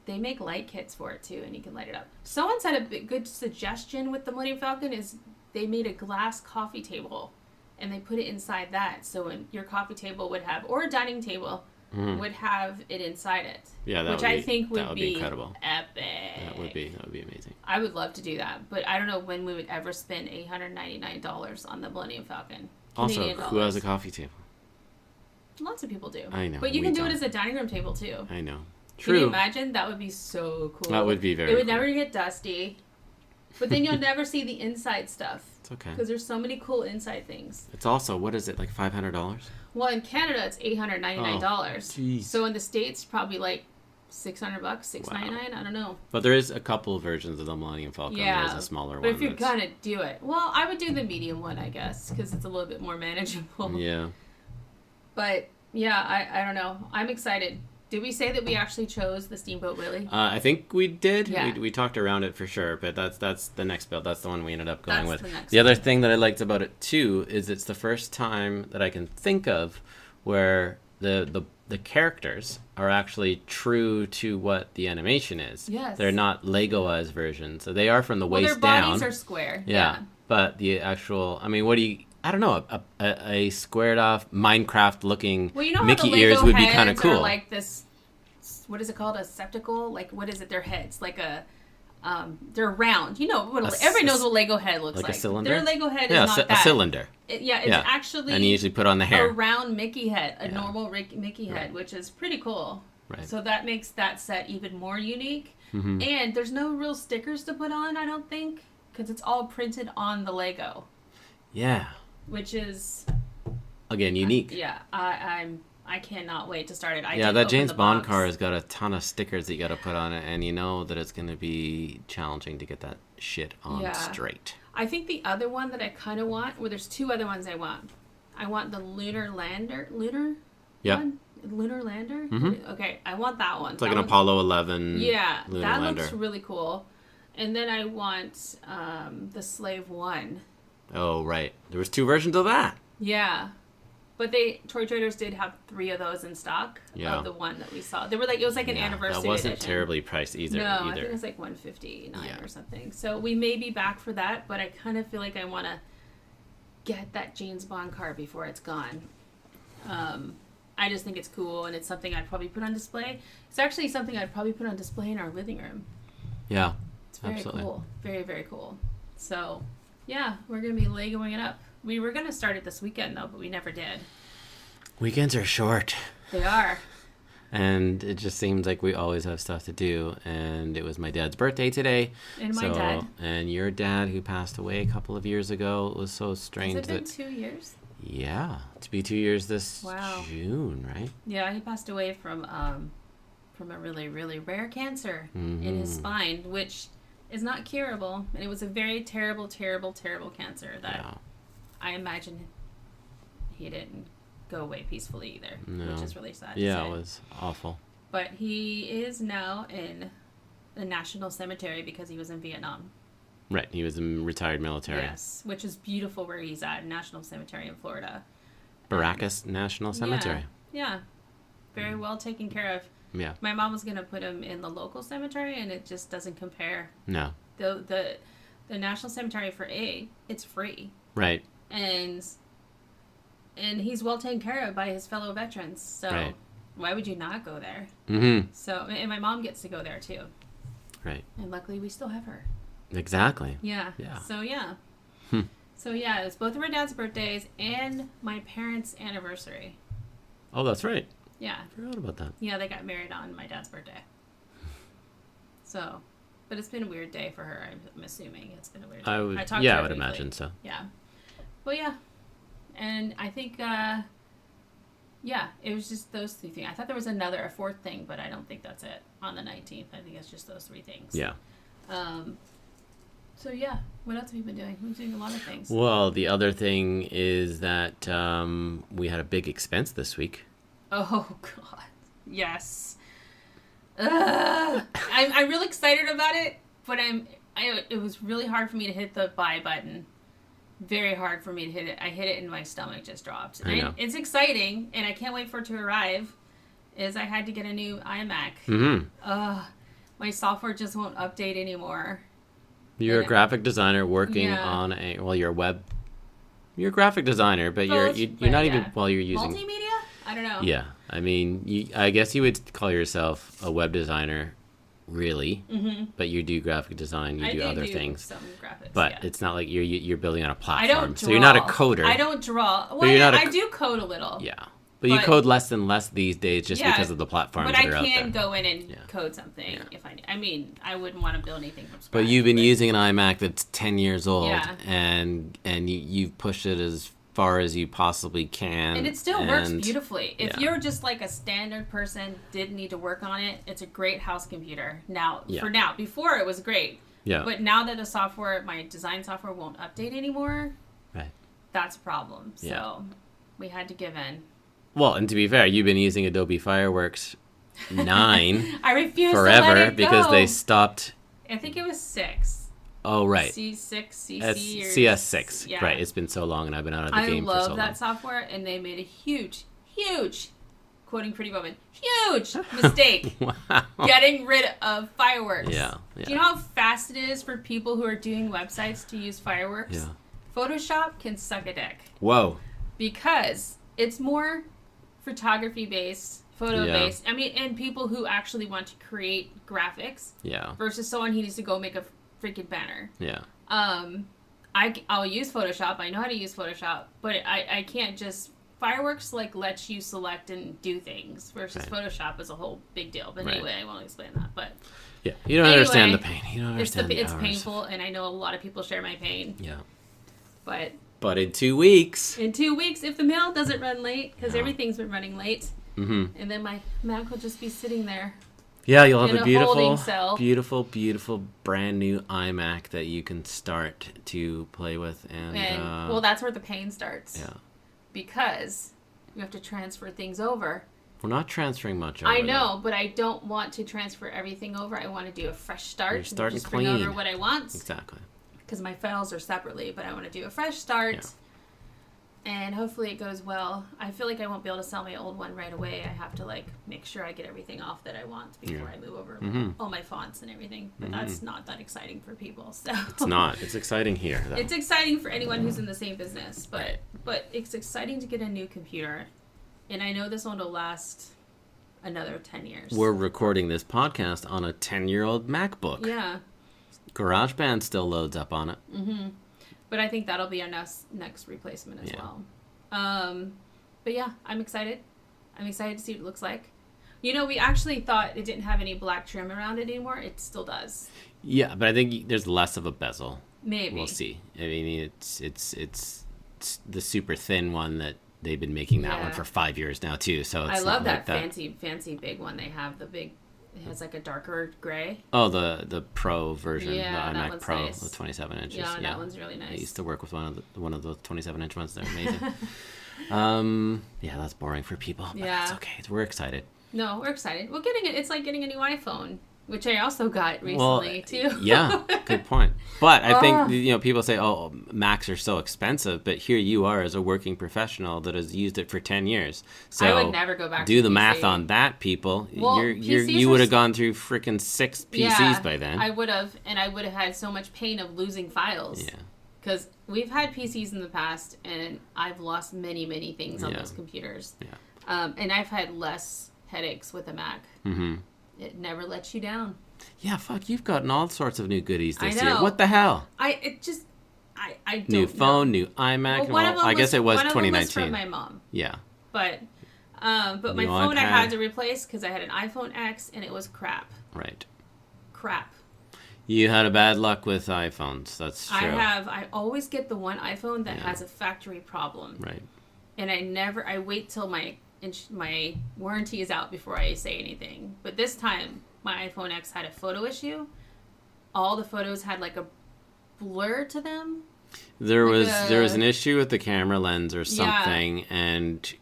They make light kits for it too, and you can light it up. Someone said a good suggestion with the Millennium Falcon is they made a glass coffee table, and they put it inside that. So when your coffee table would have, or a dining table, would have it inside it. Yeah, which I think would be incredible. Epic. That would be amazing. I would love to do that, but I don't know when we would ever spend $899 on the Millennium Falcon. Also, who has a coffee table? Lots of people do. I know. But you can do it as a dining room table too. I know. True. Can you imagine? That would be so cool. That would be very cool. It would never get dusty. But then you'll never see the inside stuff. It's okay. Because there's so many cool inside things. It's also, what is it, like $500? Well, in Canada, it's $899. Jeez. So in the States, probably like $600, $699. I don't know. But there is a couple of versions of the Millennium Falcon. Yeah. There's a smaller one. But if you're going to do it, well, I would do the medium one, I guess, because it's a little bit more manageable. Yeah. But yeah, I don't know. I'm excited. Did we say that we actually chose the Steamboat Willie? I think we did. Yeah. We talked around it for sure, but that's the next build. That's the one we ended up going with. The other thing that I liked about it too is it's the first time that I can think of where the characters are actually true to what the animation is. Yes. They're not Legoized versions. So they are from the waist down. Their bodies are square. Yeah. But the actual, I mean, what do you I don't know, a squared off Minecraft looking Mickey how the ears Lego would be kind of heads cool. Are like this, what is it called? A septacle? Like, what is it? Their heads, like a, they're round. You know, everybody knows what Lego head looks like. Like a cylinder? Their Lego head is not that. A cylinder. It's actually. And you usually put on the hair. A round Mickey head, a normal Mickey head, which is pretty cool. Right. So that makes that set even more unique. Mm-hmm. And there's no real stickers to put on, I don't think, because it's all printed on the Lego. Yeah. Which is again unique. I cannot wait to start it. That James Bond car has got a ton of stickers that you got to put on it, and you know that it's going to be challenging to get that shit on straight. I think the other one that I kind of want, there's two other ones I want. I want the lunar lander. Lunar lander. Mm-hmm. Okay, I want that one. It's like an Apollo 11. Yeah, lunar that lander. Looks really cool. And then I want the Slave 1. Oh right, there was 2 versions of that. Yeah. But Toy Traders did have 3 of those in stock. Yeah. Of the one that we saw. They were like, it was like an anniversary edition. That wasn't terribly priced either. No, I think it was like $159 or something. So we may be back for that, but I kind of feel like I want to get that James Bond car before it's gone. I just think it's cool, and it's something I'd probably put on display. It's actually something I'd probably put on display in our living room. Yeah, it's very cool. Very, very cool. So, yeah, we're going to be Legoing it up. We were going to start it this weekend, though, but we never did. Weekends are short. They are. And it just seems like we always have stuff to do. And it was my dad's birthday today. And my dad. And your dad, who passed away a couple of years ago, it was so strange. Has it been 2 years? Yeah. To be 2 years this June, right? Yeah, he passed away from a really, really rare cancer in his spine, which is not curable. And it was a very terrible, terrible, terrible cancer that I imagine he didn't go away peacefully either, which is really sad to say. Yeah, it was awful. But he is now in the National Cemetery because he was in Vietnam. Right, he was in retired military. Yes, which is beautiful where he's at, National Cemetery in Florida. Baracus National Cemetery. Yeah, very well taken care of. Yeah. My mom was going to put him in the local cemetery, and it just doesn't compare. No. The National Cemetery it's free. Right. And he's well taken care of by his fellow veterans. So why would you not go there? Mm-hmm. So, and my mom gets to go there too. Right. And luckily we still have her. Exactly. Yeah. Yeah. So yeah. So yeah, it was both of our dad's birthdays and my parents' anniversary. Oh, that's right. Yeah. I forgot about that. Yeah, they got married on my dad's birthday. So, but it's been a weird day for her. I'm assuming it's been a weird day. I would briefly. Imagine so. Yeah. Well, yeah. And I think, it was just those 3 things. I thought there was a fourth thing, but I don't think that's it on the 19th. I think it's just those 3 things. Yeah. So, yeah. What else have you been doing? We've been doing a lot of things. Well, the other thing is that we had a big expense this week. Oh, God. Yes. I'm really excited about it, but it was really hard for me to hit the buy button. Very hard for me to hit it. I hit it and my stomach just dropped. I know. It's exciting, and I can't wait for it to arrive, is I had to get a new iMac. Mm-hmm. My software just won't update anymore. You're a graphic designer working on you're a graphic designer, but you're not even, you're using multimedia? I don't know. Yeah. I mean, I guess you would call yourself a web designer, really, but you do graphic design, you do other things. Some graphics, but it's not like you're building on a platform. I don't draw. So you're not a coder. I don't draw. Well, I do code a little. Yeah. But you code less and less these days just because of the platforms that are out there. But I can go in and code something if I wouldn't want to build anything from scratch. But you've been using an iMac that's 10 years old, and you've pushed it as far as you possibly can. And it still works beautifully. If you're just like a standard person, didn't need to work on it, it's a great house computer. Before it was great. Yeah. But now that my design software won't update anymore, that's a problem. So we had to give in. Well, and to be fair, you've been using Adobe Fireworks 9 I refuse forever to let it because go. they stopped. I think it was 6. Oh, right. C6, CC, CS6. Yeah. Right. It's been so long and I've been out of the game for so long. I love that software, and they made a huge, quoting Pretty Woman, huge mistake getting rid of Fireworks. Yeah. Do you know how fast it is for people who are doing websites to use Fireworks? Yeah. Photoshop can suck a dick. Whoa. Because it's more photography based, photo based. I mean, and people who actually want to create graphics. Yeah. Versus someone who needs to go make a freaking banner. Yeah. I'll use Photoshop. I know how to use Photoshop, but I can't just... Fireworks, like, lets you select and do things, versus Photoshop is a whole big deal. But anyway, I won't explain that. But yeah, you don't understand the pain. You don't understand it's painful, and I know a lot of people share my pain. Yeah. But in 2 weeks... In 2 weeks, if the mail doesn't run late, because everything's been running late, and then my Mac will just be sitting there. Yeah, you'll have a beautiful, brand new iMac that you can start to play with. And well, that's where the pain starts. Yeah. Because you have to transfer things over. We're not transferring much over. I know, but I don't want to transfer everything over. I want to do a fresh start. You're starting just clean. Bring over what I want. Exactly. Because my files are separately, but I want to do a fresh start. Yeah. And hopefully it goes well. I feel like I won't be able to sell my old one right away. I have to, like, make sure I get everything off that I want before I move over all my fonts and everything. But that's not that exciting for people. So it's not. It's exciting here, though. It's exciting for anyone who's in the same business. But it's exciting to get a new computer. And I know this one will last another 10 years. We're recording this podcast on a 10-year-old MacBook. Yeah. GarageBand still loads up on it. Mm-hmm. But I think that'll be our next replacement as well. But yeah, I'm excited. I'm excited to see what it looks like. You know, we actually thought it didn't have any black trim around it anymore. It still does. Yeah, but I think there's less of a bezel. Maybe. We'll see. I mean, it's the super thin one that they've been making that one for 5 years now too. So it's I love that like fancy big one they have. The big. It has like a darker gray. Oh, the Pro version, the iMac Pro nice. with 27 inches. Yeah, that one's really nice. I used to work with one of those 27-inch ones. They're amazing. Yeah, that's boring for people. But it's okay. We're excited. No, we're excited. Well, getting it, it's like getting a new iPhone, which I also got recently too. Yeah, good point. But I think people say, "Oh, Macs are so expensive," but here you are as a working professional that has used it for 10 years. So I would never go back. Do the math on that, people. Well, you would have gone through freaking 6 PCs by then. I would have, and I would have had so much pain of losing files. Yeah. Because we've had PCs in the past, and I've lost many, many things on those computers. Yeah. And I've had less headaches with a Mac. Mm-hmm. It never lets you down. Yeah, fuck, you've gotten all sorts of new goodies this year. What the hell? I don't new phone, new iMac. Well, I guess it was 2019. One of them was from my mom. Yeah. But my phone iPad. I had to replace because I had an iPhone X and it was crap. Right. Crap. You had a bad luck with iPhones. That's true. I always get the one iPhone that has a factory problem. Right. And I wait till my warranty is out before I say anything. But this time, my iPhone X had a photo issue. All the photos had like a blur to them. There was an issue with the camera lens or something, and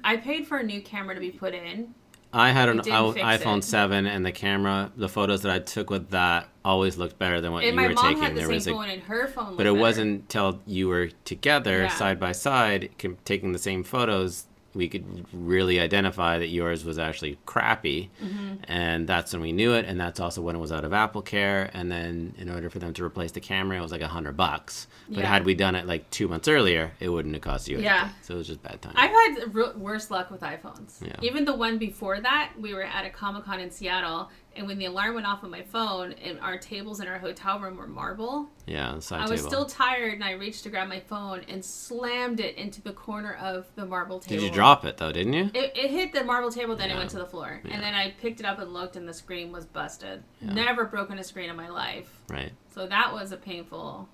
I paid for a new camera to be put in. I had an iPhone 7, and the photos that I took with that always looked better than what you were taking. My mom had the same phone, and her phone but it wasn't until you were together, side by side, taking the same photos, we could really identify that yours was actually crappy. Mm-hmm. And that's when we knew it, and that's also when it was out of Apple Care. And then in order for them to replace the camera, it was like $100. But had we done it like 2 months earlier, it wouldn't have cost you anything. Yeah. So it was just bad timing. I've had worse luck with iPhones. Yeah. Even the one before that, we were at a Comic-Con in Seattle, and when the alarm went off on my phone, and our tables in our hotel room were marble. Yeah, the side table. I was still tired, and I reached to grab my phone and slammed it into the corner of the marble table. Did you drop it, though, didn't you? It hit the marble table, then it went to the floor. Yeah. And then I picked it up and looked, and the screen was busted. Yeah. Never broken a screen in my life. Right. So that was a painful...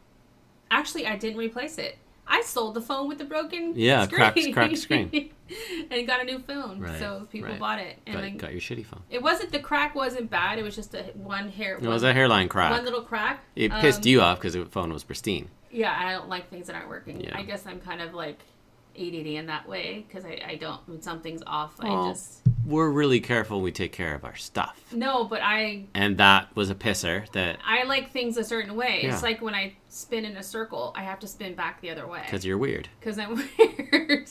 Actually, I didn't replace it. I sold the phone with the broken screen. cracked screen. And got a new phone. Right, so people bought it. And got your shitty phone. The crack wasn't bad. It was just it was a hairline crack. One little crack. It pissed you off because the phone was pristine. Yeah, I don't like things that aren't working. Yeah. I guess I'm kind of like ADD in that way because I don't, when something's off, We're really careful we take care of our stuff. No, but And that was a pisser that... I like things a certain way. Yeah. It's like when I spin in a circle, I have to spin back the other way. Because you're weird. Because I'm weird.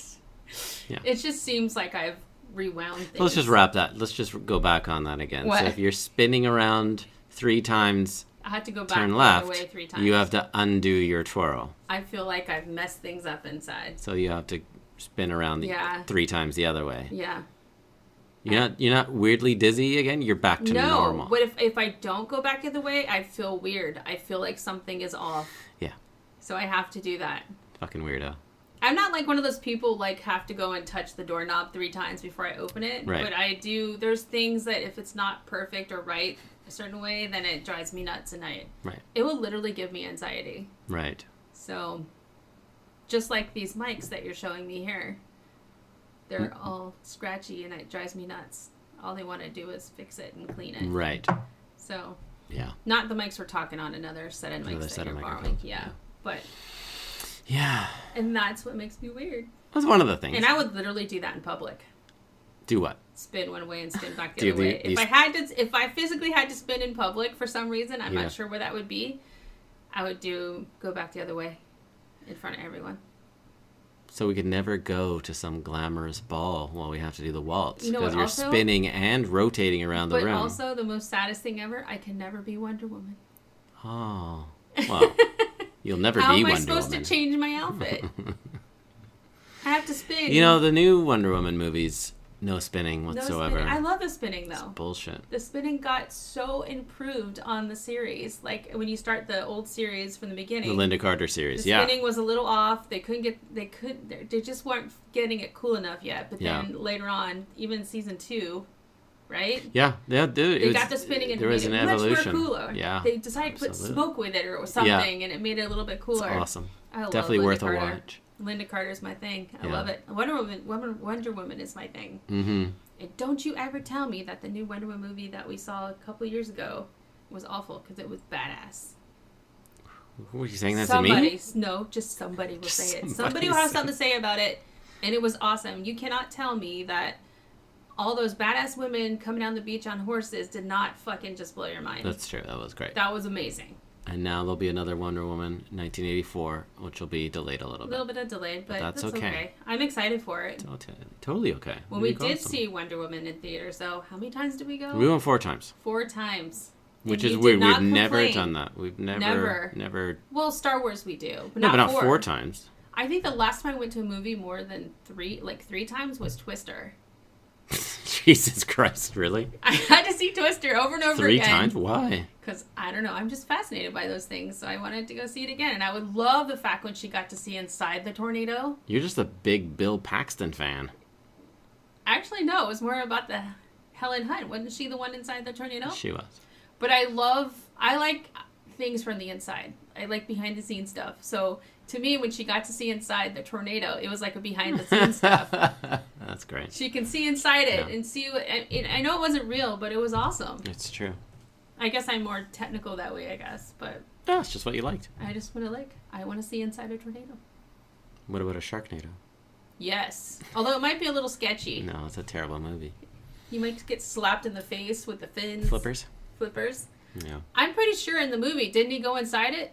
Yeah. It just seems like I've rewound things. Let's just wrap that. Let's just go back on that again. What? So if you're spinning around 3 times I had to go back turn the left, other way 3 times. you have to undo your twirl. I feel like I've messed things up inside. So you have to spin around 3 times the other way. Yeah. You're not weirdly dizzy again? You're back to normal. No, but if I don't go back the other way, I feel weird. I feel like something is off. Yeah. So I have to do that. Fucking weirdo. I'm not like one of those people like have to go and touch the doorknob 3 times before I open it. Right. But I do. There's things that if it's not perfect or right a certain way, then it drives me nuts at night. Right. It will literally give me anxiety. Right. So, just like these mics that you're showing me here, they're all scratchy and it drives me nuts. All they want to do is fix it and clean it. Right. So. Yeah. Not the mics we're talking on, another set of mics that you're borrowing. Yeah. But. Yeah. And that's what makes me weird. That's one of the things. And I would literally do that in public. Do what? Spin one way and spin back the other way. If I physically had to spin in public for some reason, I'm not sure where that would be, I would go back the other way in front of everyone. So we could never go to some glamorous ball while we have to do the waltz. Because you're also, spinning and rotating around the room. But also, the most saddest thing ever, I can never be Wonder Woman. Oh. Well, you'll never be Wonder Woman. How am I supposed to change my outfit? I have to spin. You know, the new Wonder Woman movies, no spinning whatsoever. No spinning. I love the spinning, though. It's bullshit. The spinning got so improved on the series. Like, when you start the old series from the beginning. The Linda Carter series, the spinning was a little off. They just weren't getting it cool enough yet. But then later on, even season 2, right? Yeah. They got the spinning and there was an evolution. Much more cooler. Yeah. They decided to put smoke with it or something, and it made it a little bit cooler. It's awesome. I love Definitely Linda worth Carter. a watch. Linda Carter's my thing. I love it. Wonder Woman is my thing. Mm-hmm. And don't you ever tell me that the new Wonder Woman movie that we saw a couple years ago was awful, because it was badass. Were you saying that to me? No, just somebody will say it. Somebody will have something to say about it, and it was awesome. You cannot tell me that all those badass women coming down the beach on horses did not fucking just blow your mind. That's true. That was great. That was amazing. And now there'll be another Wonder Woman, 1984, which will be delayed a little bit. A little bit of delayed, but that's okay. okay. I'm excited for it. Totally okay. When we did see Wonder Woman in theaters, though, how many times did we go? We went 4 times. 4 times. Which is weird. We've never done that. We've never. Well, Star Wars we do, but not 4 times. I think the last time I went to a movie more than 3 times was Twister. Jesus Christ, really? I had to see Twister over and over again. 3 times? Why? Because, I don't know, I'm just fascinated by those things, so I wanted to go see it again. And I would love the fact when she got to see inside the tornado. You're just a big Bill Paxton fan. Actually, no, it was more about the Helen Hunt. Wasn't she the one inside the tornado? She was. But I like things from the inside. I like behind the scenes stuff. So to me, when she got to see inside the tornado, it was like a behind the scenes stuff. That's great. She can see inside it and see what, I know it wasn't real, but it was awesome. It's true. I guess I'm more technical that way, I guess, but no, it's just what you liked. I want to see inside a tornado. What about a Sharknado? Yes. Although it might be a little sketchy. No, it's a terrible movie. You might get slapped in the face with the fins. Flippers. Yeah. I'm pretty sure in the movie, didn't he go inside it?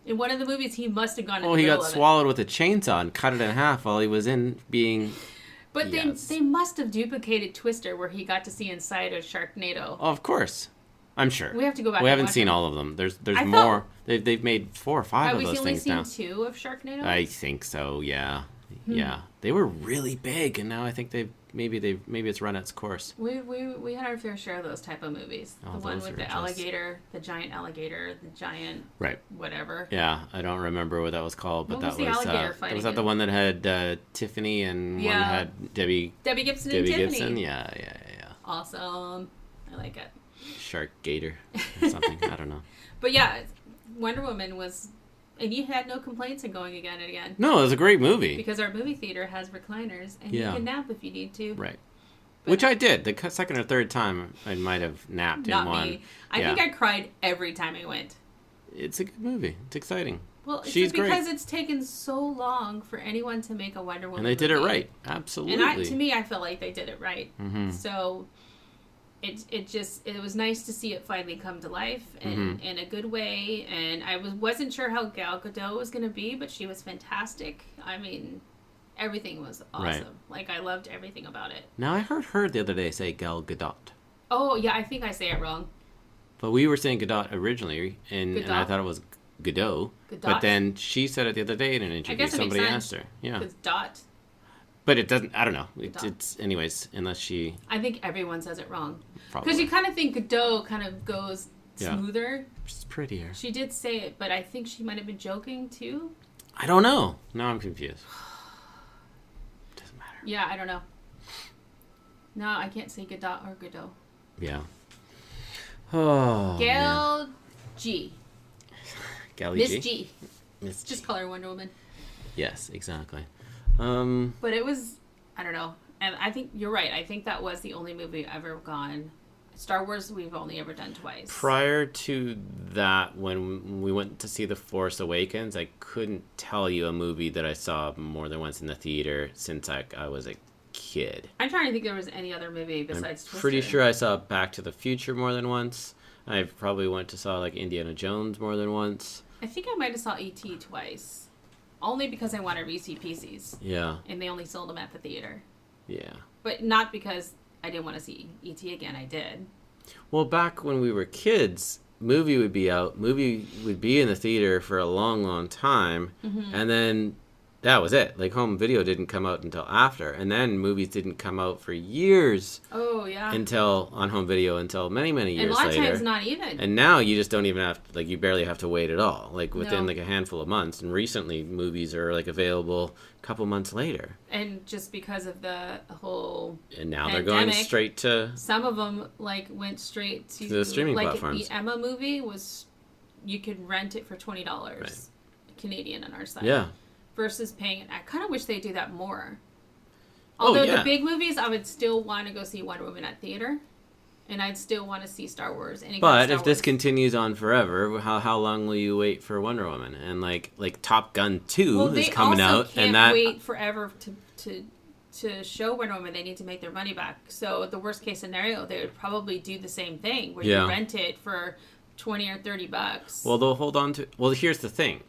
In one of the movies, he must have gone in the middle of it. Oh, he got swallowed with a chainsaw and cut it in half while he was being... But they must have duplicated Twister where he got to see inside a Sharknado. Oh, of course. I'm sure. We have to go back. We haven't seen all of them. There's more. They've made 4 or 5 of those things now. Have we only seen 2 of Sharknado? I think so. Yeah. Yeah. They were really big, and now I think maybe it's run its course. We had our fair share of those type of movies. Oh, the one with the alligator, the giant whatever. Yeah, I don't remember what that was called, but that was that the one that had Tiffany and one that had Debbie Gibson and Tiffany. Gibson? Yeah. Awesome. I like it. Shark Gator or something. I don't know. But yeah, Wonder Woman was... And you had no complaints in going again and again. No, it was a great movie. Because our movie theater has recliners, and you can nap if you need to. Right. Which I did. The second or third time, I might have napped in one. Not me. I think I cried every time I went. It's a good movie. It's exciting. Well, it's because it's taken so long for anyone to make a Wonder Woman and they did movie. It right. Absolutely. And to me, I felt like they did it right. Mm-hmm. So... It was nice to see it finally come to life in a good way, and I wasn't sure how Gal Gadot was going to be, but she was fantastic. I mean, everything was awesome. Right. Like, I loved everything about it. Now, I heard her the other day say Gal Gadot. Oh, yeah, I think I say it wrong. But we were saying Godot originally, and I thought it was Godot. But then she said it the other day in an interview. Somebody asked her. Yeah. Because dot. But it doesn't, I don't know. It's anyways, unless she... I think everyone says it wrong. Because you kind of think Godot kind of goes smoother. It's prettier. She did say it, but I think she might have been joking too. I don't know. Now I'm confused. Doesn't matter. Yeah, I don't know. No, I can't say Godot or Godot. Yeah. Oh, Gal G. Gal Miss G. G. Miss G. Just call her Wonder Woman. Yes, exactly. But it was, I don't know. And I think you're right. I think that was the only movie I've ever gone. Star Wars, we've only ever done twice. Prior to that, when we went to see The Force Awakens, I couldn't tell you a movie that I saw more than once in the theater since I was a kid. I'm trying to think if there was any other movie besides Twister. Pretty sure I saw Back to the Future more than once. I probably went to saw like Indiana Jones more than once. I think I might have saw E.T. twice. Only because I wanted Reese's Pieces. Yeah. And they only sold them at the theater. Yeah. But not because I didn't want to see E.T. again. I did. Well, back when we were kids, movie would be in the theater for a long, long time. Mm-hmm. And then that was it. Like, home video didn't come out until after. And then movies didn't come out for years. Oh, yeah. On home video until many, many years later. And a lot of times not even. And now you just don't even have to, like, you barely have to wait at all. Like, within, like, a handful of months. And recently, movies are, like, available a couple months later. And just because of the whole And now pandemic, they're going straight to... Some of them, like, went straight to the streaming platforms. Like, the Emma movie was... You could rent it for $20 Canadian on our site. Yeah. Versus paying it. I kind of wish they'd do that more. Although the big movies, I would still want to go see Wonder Woman at theater. And I'd still want to see Star Wars. But if this continues on forever, how long will you wait for Wonder Woman? And like Top Gun 2 is coming out. And that wait forever to show Wonder Woman. They need to make their money back. So the worst case scenario, they would probably do the same thing. Where you rent it for $20 or $30. Well, they'll hold on to... Well, here's the thing.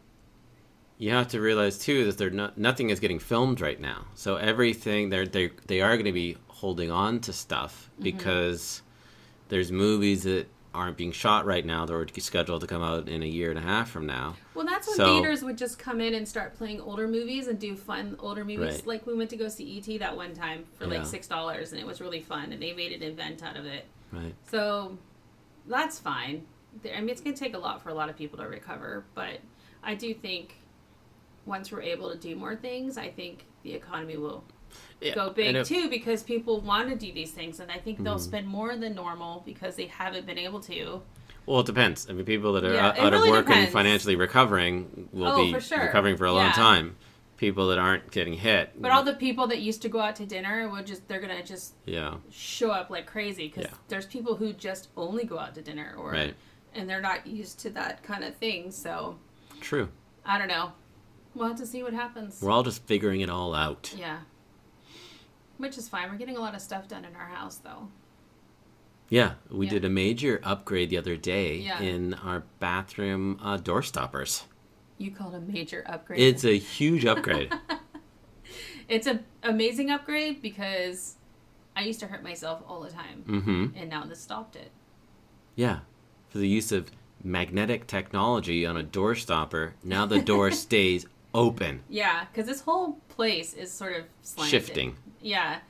You have to realize too that nothing is getting filmed right now. So everything they are going to be holding on to stuff because there's movies that aren't being shot right now that are scheduled to come out in a year and a half from now. Well, that's when theaters would just come in and start playing older movies and do fun older movies. Right. Like we went to go see E.T. that one time for like $6 and it was really fun and they made an event out of it. Right. So that's fine. I mean, it's going to take a lot for a lot of people to recover, but I do think once we're able to do more things, I think the economy will go big too because people want to do these things and I think they'll spend more than normal because they haven't been able to. Well, it depends. I mean, people that are out of work and financially recovering will be recovering for a long time. People that aren't getting hit. But all the people that used to go out to dinner, they're going to just show up like crazy because there's people who just only go out to dinner and they're not used to that kind of thing. So true. I don't know. We'll have to see what happens. We're all just figuring it all out. Yeah. Which is fine. We're getting a lot of stuff done in our house, though. Yeah. We did a major upgrade the other day in our bathroom door stoppers. You called a major upgrade? It's a huge upgrade. It's an amazing upgrade because I used to hurt myself all the time. Mm-hmm. And now this stopped it. Yeah. For the use of magnetic technology on a door stopper, now the door stays open. Yeah, because this whole place is sort of slanted. Shifting. Yeah.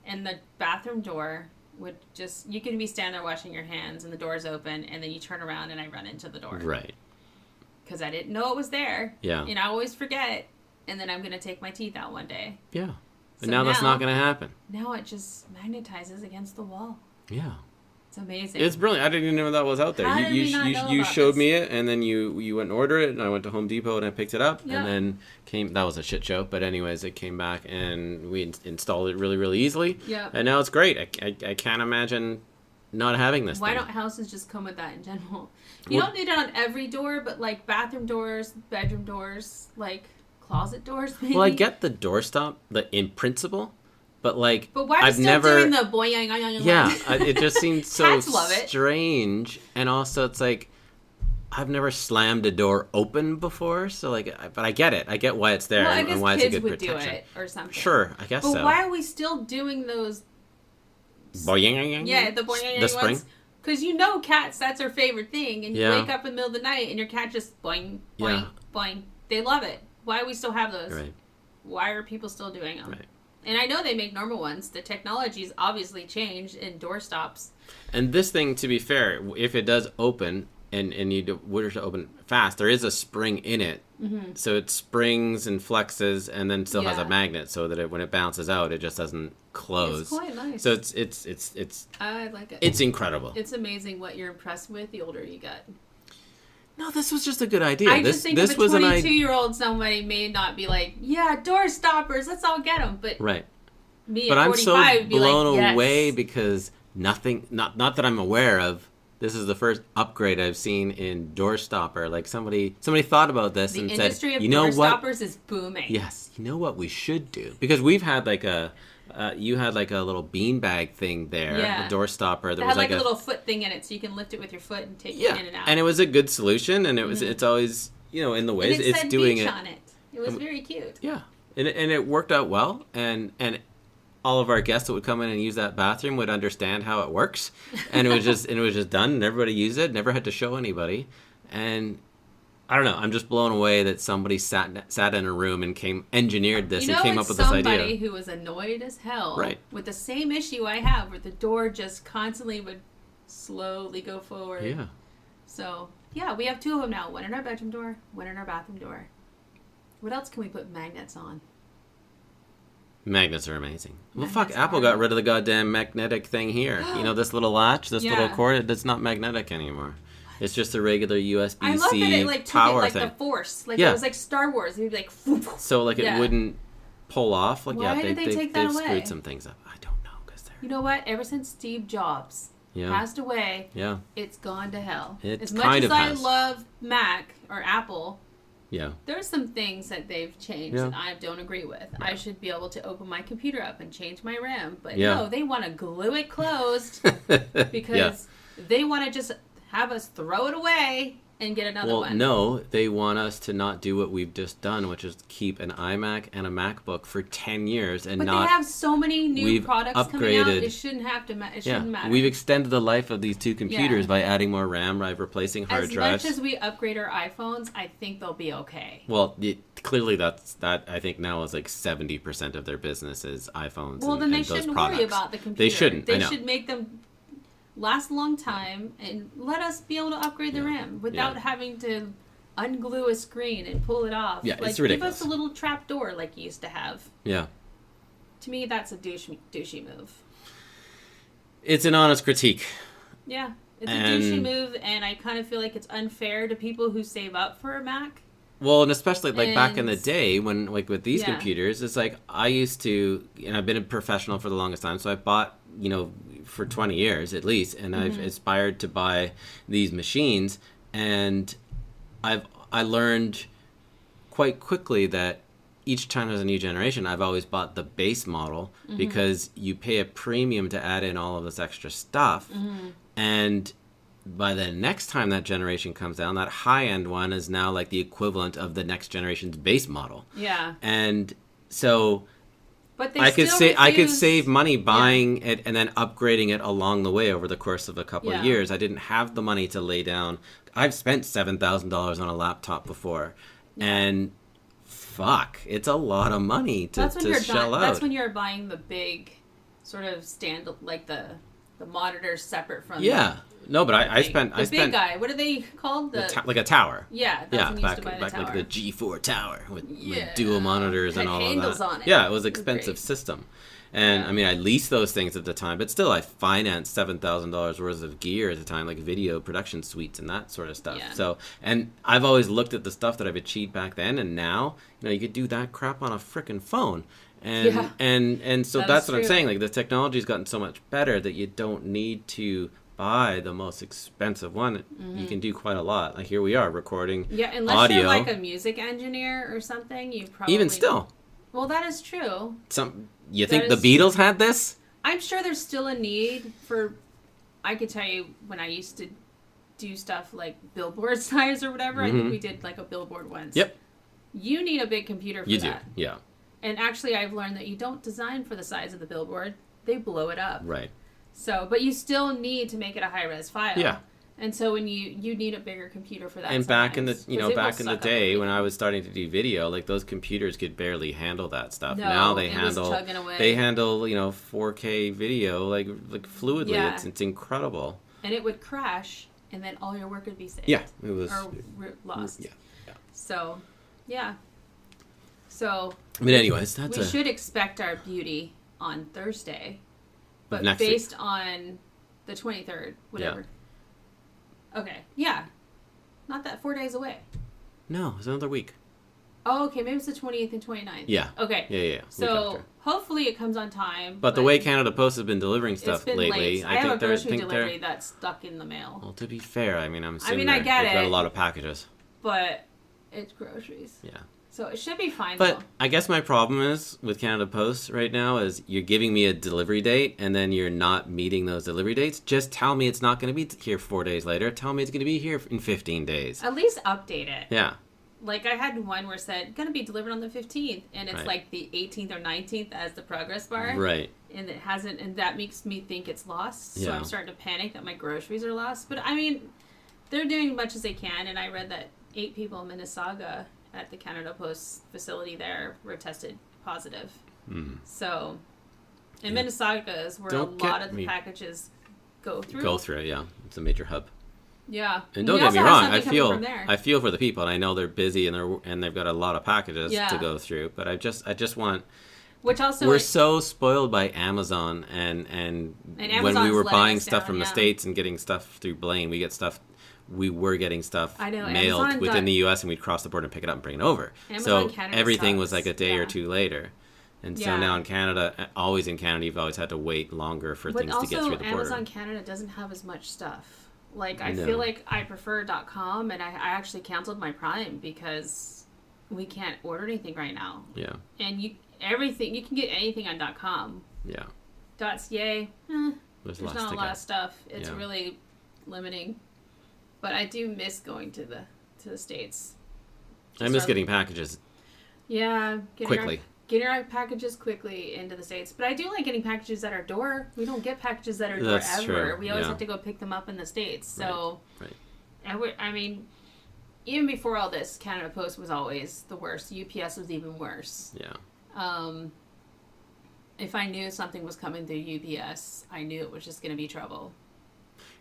And the bathroom door would just... You can be standing there washing your hands and the door's open and then you turn around and I run into the door. Right. Because I didn't know it was there. Yeah. And I always forget. And then I'm going to take my teeth out one day. Yeah. But now that's not going to happen. Now it just magnetizes against the wall. Yeah. It's amazing. It's brilliant. I didn't even know that was out there. How did we not know about showed this? me it, and then you went and ordered it, and I went to Home Depot and I picked it up, and then that was a shit show. But anyways, it came back and we installed it really, really easily. Yeah. And now it's great. I can't imagine not having this. Why don't houses just come with that in general? You don't need it on every door, but like bathroom doors, bedroom doors, like closet doors. Maybe. Well, I get the doorstop, in principle. But why are you still doing the boing? Yeah, it just seems so strange. And also, it's like I've never slammed a door open before, so but I get it. I get why it's there and why it's a good protection. Kids would do it or something. Sure, I guess so. But why are we still doing those? Boing. Yeah, the boing the spring. Ones Because you know cats, that's their favorite thing. And you wake up in the middle of the night and your cat just boing, boing, boing. They love it. Why do we still have those? Right. Why are people still doing them? Right. And I know they make normal ones. The technology's obviously changed in door stops. And this thing, to be fair, if it does open and you were to open fast, there is a spring in it. Mm-hmm. So it springs and flexes and then still has a magnet so that when it bounces out, it just doesn't close. It's quite nice. So it's I like it. It's incredible. It's amazing what you're impressed with the older you get. No, this was just a good idea. I just think this was a 22-year-old somebody may not be like, yeah, door stoppers, let's all get them. But me at 45 I'm so would be blown like, away because nothing, not that I'm aware of. This is the first upgrade I've seen in door stopper. Like somebody thought about this and said, the industry of door stoppers is booming. Yes, you know what we should do? Because we've had like you had like a little beanbag thing there, a door stopper. There was like a little foot thing in it, so you can lift it with your foot and take it in and out. And it was a good solution, and it's always in the ways it's doing beach on it. It was very cute. Yeah, and it worked out well, and all of our guests that would come in and use that bathroom would understand how it works, and it was just done, and everybody used it, never had to show anybody, and I don't know. I'm just blown away that somebody sat in a room and engineered this and came up with this idea. Somebody who was annoyed as hell with the same issue I have, where the door just constantly would slowly go forward. Yeah. So yeah, we have two of them now. One in our bedroom door, one in our bathroom door. What else can we put magnets on? Magnets are amazing. Well, fuck, Apple got rid of the goddamn magnetic thing here. This little latch, this little cord, it's not magnetic anymore. It's just a regular USB-C I love that it took it thing. The Force. It was like Star Wars. It would be like... So it wouldn't pull off. Why did they take that away? They've screwed some things up. I don't know. You know what? Ever since Steve Jobs passed away, it's gone to hell. As much as I love Mac or Apple... Yeah. There's some things that they've changed that I don't agree with. Yeah. I should be able to open my computer up and change my RAM. But no, they want to glue it closed because they want to just have us throw it away and get another one. Well, no, they want us to not do what we've just done, which is keep an iMac and a MacBook for 10 years and but they have so many new products coming out, it shouldn't have to it shouldn't matter. We've extended the life of these two computers by adding more RAM, by replacing hard drives. As much as we upgrade our iPhones, I think they'll be okay. Well, clearly that I think now is like 70% of their business is iPhones. Well, then they shouldn't worry about the computer. They shouldn't. They should make them last a long time and let us be able to upgrade the RAM without having to unglue a screen and pull it off. Yeah, it's ridiculous. Give us a little trap door like you used to have. Yeah. To me, that's a douchey move. It's an honest critique. Yeah, it's a douchey move, and I kind of feel like it's unfair to people who save up for a Mac. Well, and especially back in the day when with these computers, it's like I used to, I've been a professional for the longest time, so I bought, for 20 years at least, and I've aspired to buy these machines, and I learned quite quickly that each time there's a new generation, I've always bought the base model because you pay a premium to add in all of this extra stuff, and by the next time that generation comes down, that high-end one is now like the equivalent of the next generation's base model. Yeah. And so but they I could save money buying it and then upgrading it along the way over the course of a couple of years. I didn't have the money to lay down. I've spent $7,000 on a laptop before, and fuck, it's a lot of money to shell out. That's when you're buying the big sort of stand, like the monitor separate from No, but I spent the big guy. What are they called? Like a tower. Yeah, that's when you used to buy the tower. Like the G4 tower with dual monitors and all of that. On it. Yeah, it was an expensive system. And I mean, I leased those things at the time, but still I financed $7,000 worth of gear at the time, like video production suites and that sort of stuff. Yeah. So, and I've always looked at the stuff that I've achieved back then, and now, you could do that crap on a frickin' phone. And so that's what I'm saying. Like, the technology's gotten so much better that you don't need to buy the most expensive one. You can do quite a lot. Like, here we are recording unless you're like a music engineer or something, you probably... Even still. Well, that is true. You think the Beatles had this? I'm sure there's still a need for... I could tell you when I used to do stuff like billboard size or whatever. I think we did like a billboard once. Yep. You need a big computer for that. You do, yeah. And actually, I've learned that you don't design for the size of the billboard. They blow it up. Right. So, but you still need to make it a high-res file. Yeah. And so when you need a bigger computer for that. And back in the day when I was starting to do video, like those computers could barely handle that stuff. No, now they it handle was chugging away. they handle 4K video like fluidly. Yeah. It's incredible. And it would crash, and then all your work would be saved. Yeah, it was lost. Yeah. So, yeah. So. But anyways, we should expect our beauty on Thursday, but next based week. On the 23rd, whatever. Yeah. Okay, yeah. Not that 4 days away. No, it's another week. Oh, okay, maybe it's the 28th and 29th. Yeah. Okay. Yeah. So, hopefully it comes on time. But the way Canada Post has been delivering stuff lately, late. I have a grocery delivery that's stuck in the mail. Well, to be fair, I'm assuming I get they've it. got a lot of packages. But it's groceries. Yeah. So it should be fine, But though. I guess my problem is with Canada Post right now is you're giving me a delivery date and then you're not meeting those delivery dates. Just tell me it's not going to be here 4 days later. Tell me it's going to be here in 15 days. At least update it. Yeah. Like I had one where it said, going to be delivered on the 15th. And it's Right. like the 18th or 19th as the progress bar. Right. And it hasn't, and that makes me think it's lost. So Yeah. I'm starting to panic that my groceries are lost. But I mean, they're doing much as they can. And I read that 8 people in Mississauga at the Canada Post facility there were tested positive. Mm. So, and Mississauga is where a lot of the packages go through. Yeah. It's a major hub. Yeah. And don't get me wrong, I feel for the people, and I know they're busy and they've got a lot of packages to go through, but I just want. Which also we're so spoiled by Amazon and when we were buying stuff from the States and getting stuff through Blaine, we were getting stuff mailed within the U.S. and we'd cross the border and pick it up and bring it over. So everything was like a day or two later. And so now in Canada, always in Canada, you've always had to wait longer for things to get through the border. Amazon Canada doesn't have as much stuff. Like, I feel like I prefer .com, and I actually canceled my Prime because we can't order anything right now. Yeah. And you can get anything on .com. Yeah. .ca, there's not a lot of stuff. It's really limiting. But I do miss going to the States. I miss getting packages. Yeah. Quickly. Getting our packages quickly into the States. But I do like getting packages at our door. We don't get packages at our door ever. True. We always have to go pick them up in the States. So, right. I mean, even before all this, Canada Post was always the worst. UPS was even worse. Yeah. If I knew something was coming through UPS, I knew it was just going to be trouble.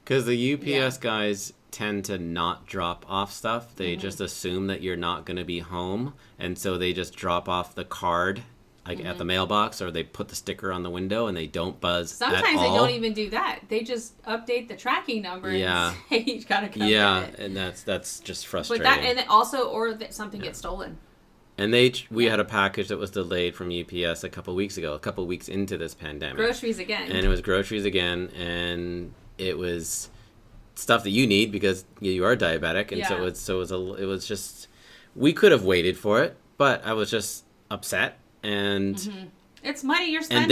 Because the UPS guys tend to not drop off stuff. They just assume that you're not going to be home. And so they just drop off the card at the mailbox, or they put the sticker on the window and they don't buzz Sometimes at all. They don't even do that. They just update the tracking number and say you got to come get it. And that's just frustrating. But that something gets stolen. And we had a package that was delayed from UPS a couple weeks into this pandemic. Groceries again. And it was groceries again, and it was stuff that you need because you are diabetic, and it was just, we could have waited for it, but I was just upset, and it's money you're spending. And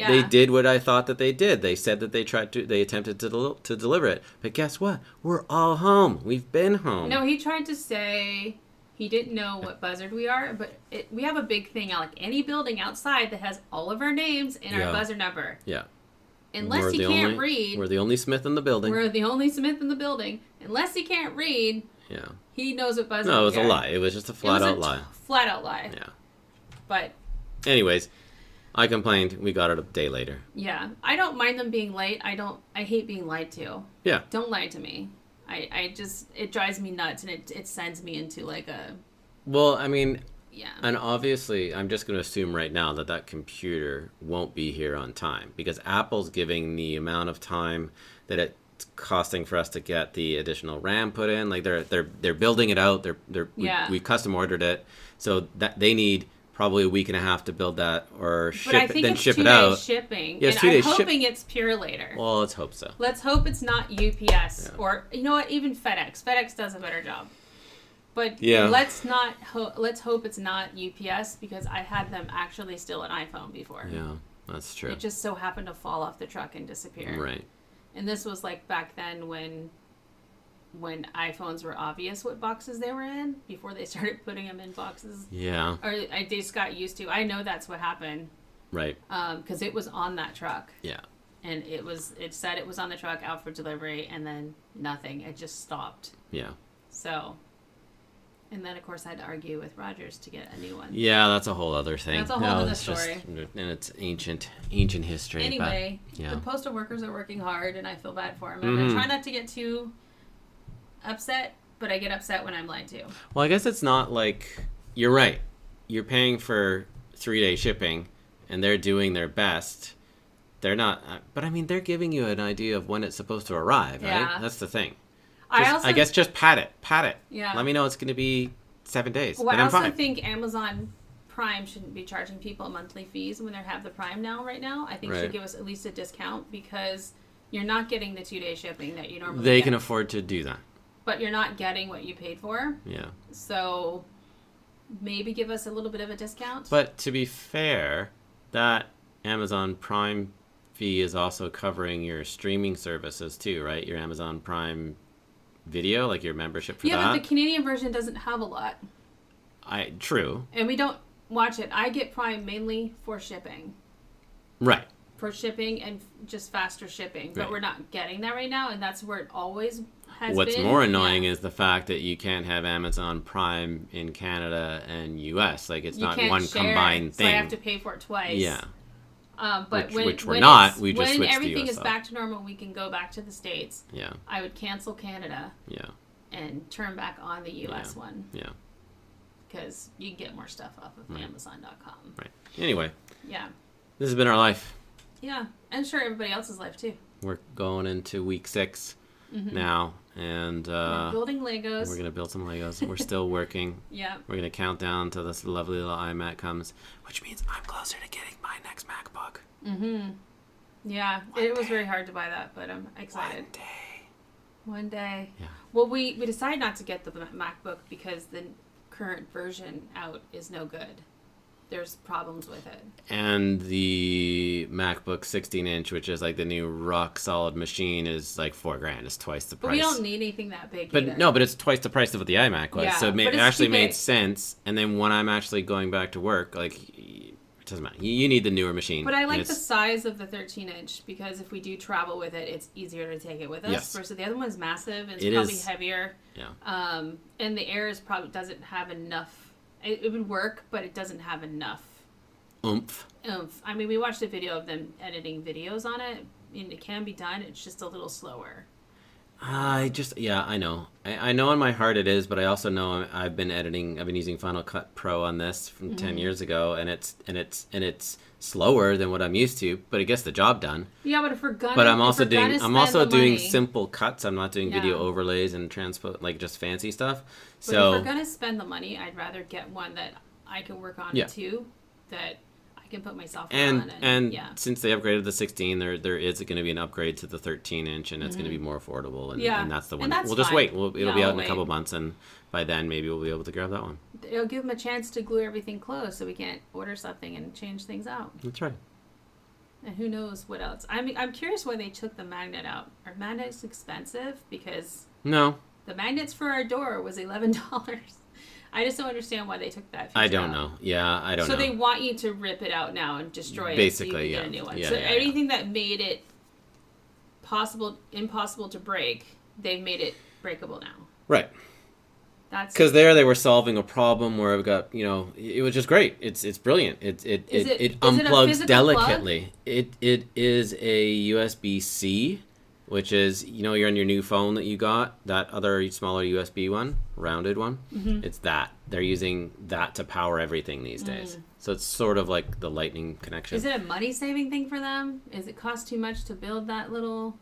they did what I thought that they did. They said that they attempted to deliver it, but guess what? We're all home. We've been home. No, he tried to say he didn't know what buzzard we are, but we have a big thing, like any building outside that has all of our names and our buzzer number. Yeah. Unless he can't read. We're the only Smith in the building. Unless he can't read. Yeah. He knows what buzzer. No, it was a lie. It was just a flat out lie. Flat out lie. Yeah. But. Anyways, I complained. We got it a day later. Yeah. I don't mind them being late. I hate being lied to. Yeah. Don't lie to me. It drives me nuts, and it sends me into like a. Well, I mean. Yeah. And obviously, I'm just going to assume right now that computer won't be here on time because Apple's giving the amount of time that it's costing for us to get the additional RAM put in. Like they're building it out. We custom ordered it, so that they need probably a week and a half to build that or ship it out. But I think it's 2 days shipping. Yeah, it's 2 days I'm hoping it's Pure Later. Well, let's hope so. Let's hope it's not UPS or you know what, even FedEx. FedEx does a better job. But let's hope it's not UPS because I had them actually steal an iPhone before. Yeah, that's true. It just so happened to fall off the truck and disappear. Right. And this was like back then when iPhones were obvious what boxes they were in before they started putting them in boxes. Yeah. Or they just got used to. I know that's what happened. Right. Because it was on that truck. Yeah. and it said it was on the truck out for delivery, and then nothing. It just stopped. Yeah. So, and then of course I had to argue with Rogers to get a new one. Yeah, that's a whole other thing. That's a whole other story. And it's ancient history. Anyway, but, yeah. The postal workers are working hard, and I feel bad for them. And I try not to get too upset, but I get upset when I'm lied to. Well, I guess it's not like, you're right. You're paying for 3-day shipping, and they're doing their best. They're not, but I mean, they're giving you an idea of when it's supposed to arrive, right? Yeah. That's the thing. I guess just pat it. Yeah. Let me know it's going to be 7 days. Well, then I I'm also fine. think Amazon Prime shouldn't be charging people monthly fees when they have the Prime right now. I think Right. should give us at least a discount because you're not getting the 2-day shipping that you normally They get. can afford to do that. But you're not getting what you paid for. Yeah. So maybe give us a little bit of a discount. But to be fair, that Amazon Prime fee is also covering your streaming services too, right? Your Amazon Prime Video, like your membership for that. Yeah, but the Canadian version doesn't have a lot. True. And we don't watch it. I get Prime mainly for shipping. Right. For shipping and just faster shipping. But Right. we're not getting that right now, and that's where it always has What's been. more annoying is the fact that you can't have Amazon Prime in Canada and US. Like, it's You not can't one share combined it, thing. So I have to pay for it twice. Yeah. But Which we're when not. We just when switched to everything US is stuff. back to normal, we can go back to the States. Yeah. I would cancel Canada Yeah. and turn back on the US one. Yeah. Because you can get more stuff off of Amazon.com. Right. Anyway, Yeah. this has been our life. Yeah. I'm sure everybody else's life too. We're going into week 6 now, and We're building Legos. we're going to build some Legos. We're still working. Yeah. We're going to count down till this lovely little iMac comes, which means I'm closer to getting my next MacBook. Yeah. It was very hard to buy that, but I'm excited. One day. Yeah. Well, we decided not to get the MacBook because the current version out is no good. There's problems with it. And the MacBook 16-inch, which is like the new rock solid machine, is like $4,000. It's twice the price. But we don't need anything that big But either. no, but it's twice the price of what the iMac was. Yeah, So but it it's actually too made big. sense. And then when I'm actually going back to work, like, it doesn't matter. You need the newer machine. But I And like the it's- size of the 13-inch because if we do travel with it, it's easier to take it with us. Yes. Versus the other one's massive. And It it's probably is. heavier. Yeah. And the Air probably doesn't have enough. It would work, but it doesn't have enough Oomph. oomph. I mean, we watched a video of them editing videos on it, and it can be done. It's just a little slower. I know. I know in my heart it is, but I also know I've been using Final Cut Pro on this from 10 years ago, and it's slower than what I'm used to, but it gets the job done. Yeah, but if we're gonna, But I'm also doing money, simple cuts. I'm not doing video Yeah. overlays and transpo, like just fancy stuff. But So if we're gonna spend the money, I'd rather get one that I can work on too, that I can put my software on. and yeah. since they upgraded the 16, there is going to be an upgrade to the 13-inch, and it's going to be more affordable. And that's the one. And that's we'll just fine. wait. It'll be out in a wait. couple months, and by then maybe we'll be able to grab that one. It'll give them a chance to glue everything closed, so we can't order something and change things out. That's right. And who knows what else? I'm curious why they took the magnet out. Are magnets expensive? Because No, the magnets for our door was $11. I just don't understand why they took that feature I don't out. know. Yeah, I don't know. So they want you to rip it out now and destroy Basically, it so you yeah. can get a new one. Yeah, So yeah, anything that made it impossible to break, they've made it breakable now. Right. That's Because they were solving a problem where I've got, it was just great. It's brilliant. It unplugs physical delicately. It is a USB-C, which is, you're on your new phone that you got, that other smaller USB one, rounded one. Mm-hmm. It's that. They're using that to power everything these days. So it's sort of like the lightning connection. Is it a money-saving thing for them? Is it cost too much to build that little...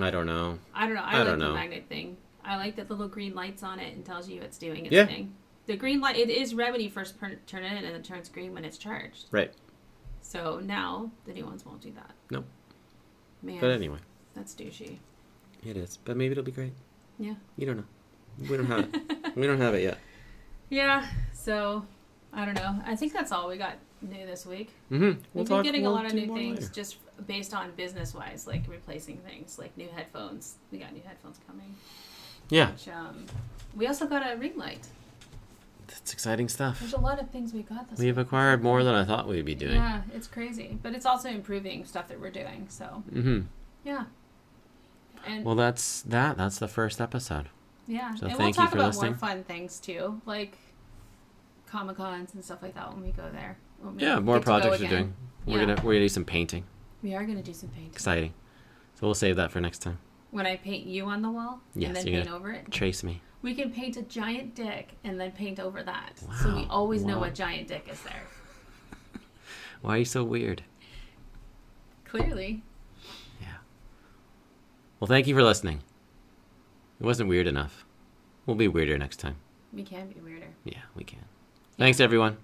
I don't know. I don't know. I don't like know. the magnet thing. I like that little green lights on it and tells you it's doing its Yeah. thing. The green light, it is red when you first turn it in, and it turns green when it's charged. Right. So now the new ones won't do that. Nope. Man, But anyway. that's douchey. It is. But maybe it'll be great. Yeah. You don't know. We don't have it. We don't have it yet. Yeah. So I don't know. I think that's all we got new this week. Mm-hmm. We've been getting a lot of new things just based on business-wise, like replacing things, like new headphones. We got new headphones coming. Yeah. Which, we also got a ring light. That's exciting stuff. There's a lot of things we got this week. We've acquired more than I thought we'd be doing. Yeah, it's crazy. But it's also improving stuff that we're doing, so. Mm-hmm. Yeah. And well, that's that. That's the first episode. Yeah. So and thank we'll you talk for about listening. more fun things, too. Like Comic-Cons and stuff like that when we go there. Yeah, more projects we're doing. We're gonna do some painting. We are gonna do some painting. Exciting. So we'll save that for next time. When I paint you on the wall yes, and then paint over it. Trace me. We can paint a giant dick and then paint over that. Wow. So we always know a giant dick is there. Why are you so weird? Clearly. Yeah. Well, thank you for listening. It wasn't weird enough. We'll be weirder next time. We can be weirder. Yeah, we can. Thanks, everyone.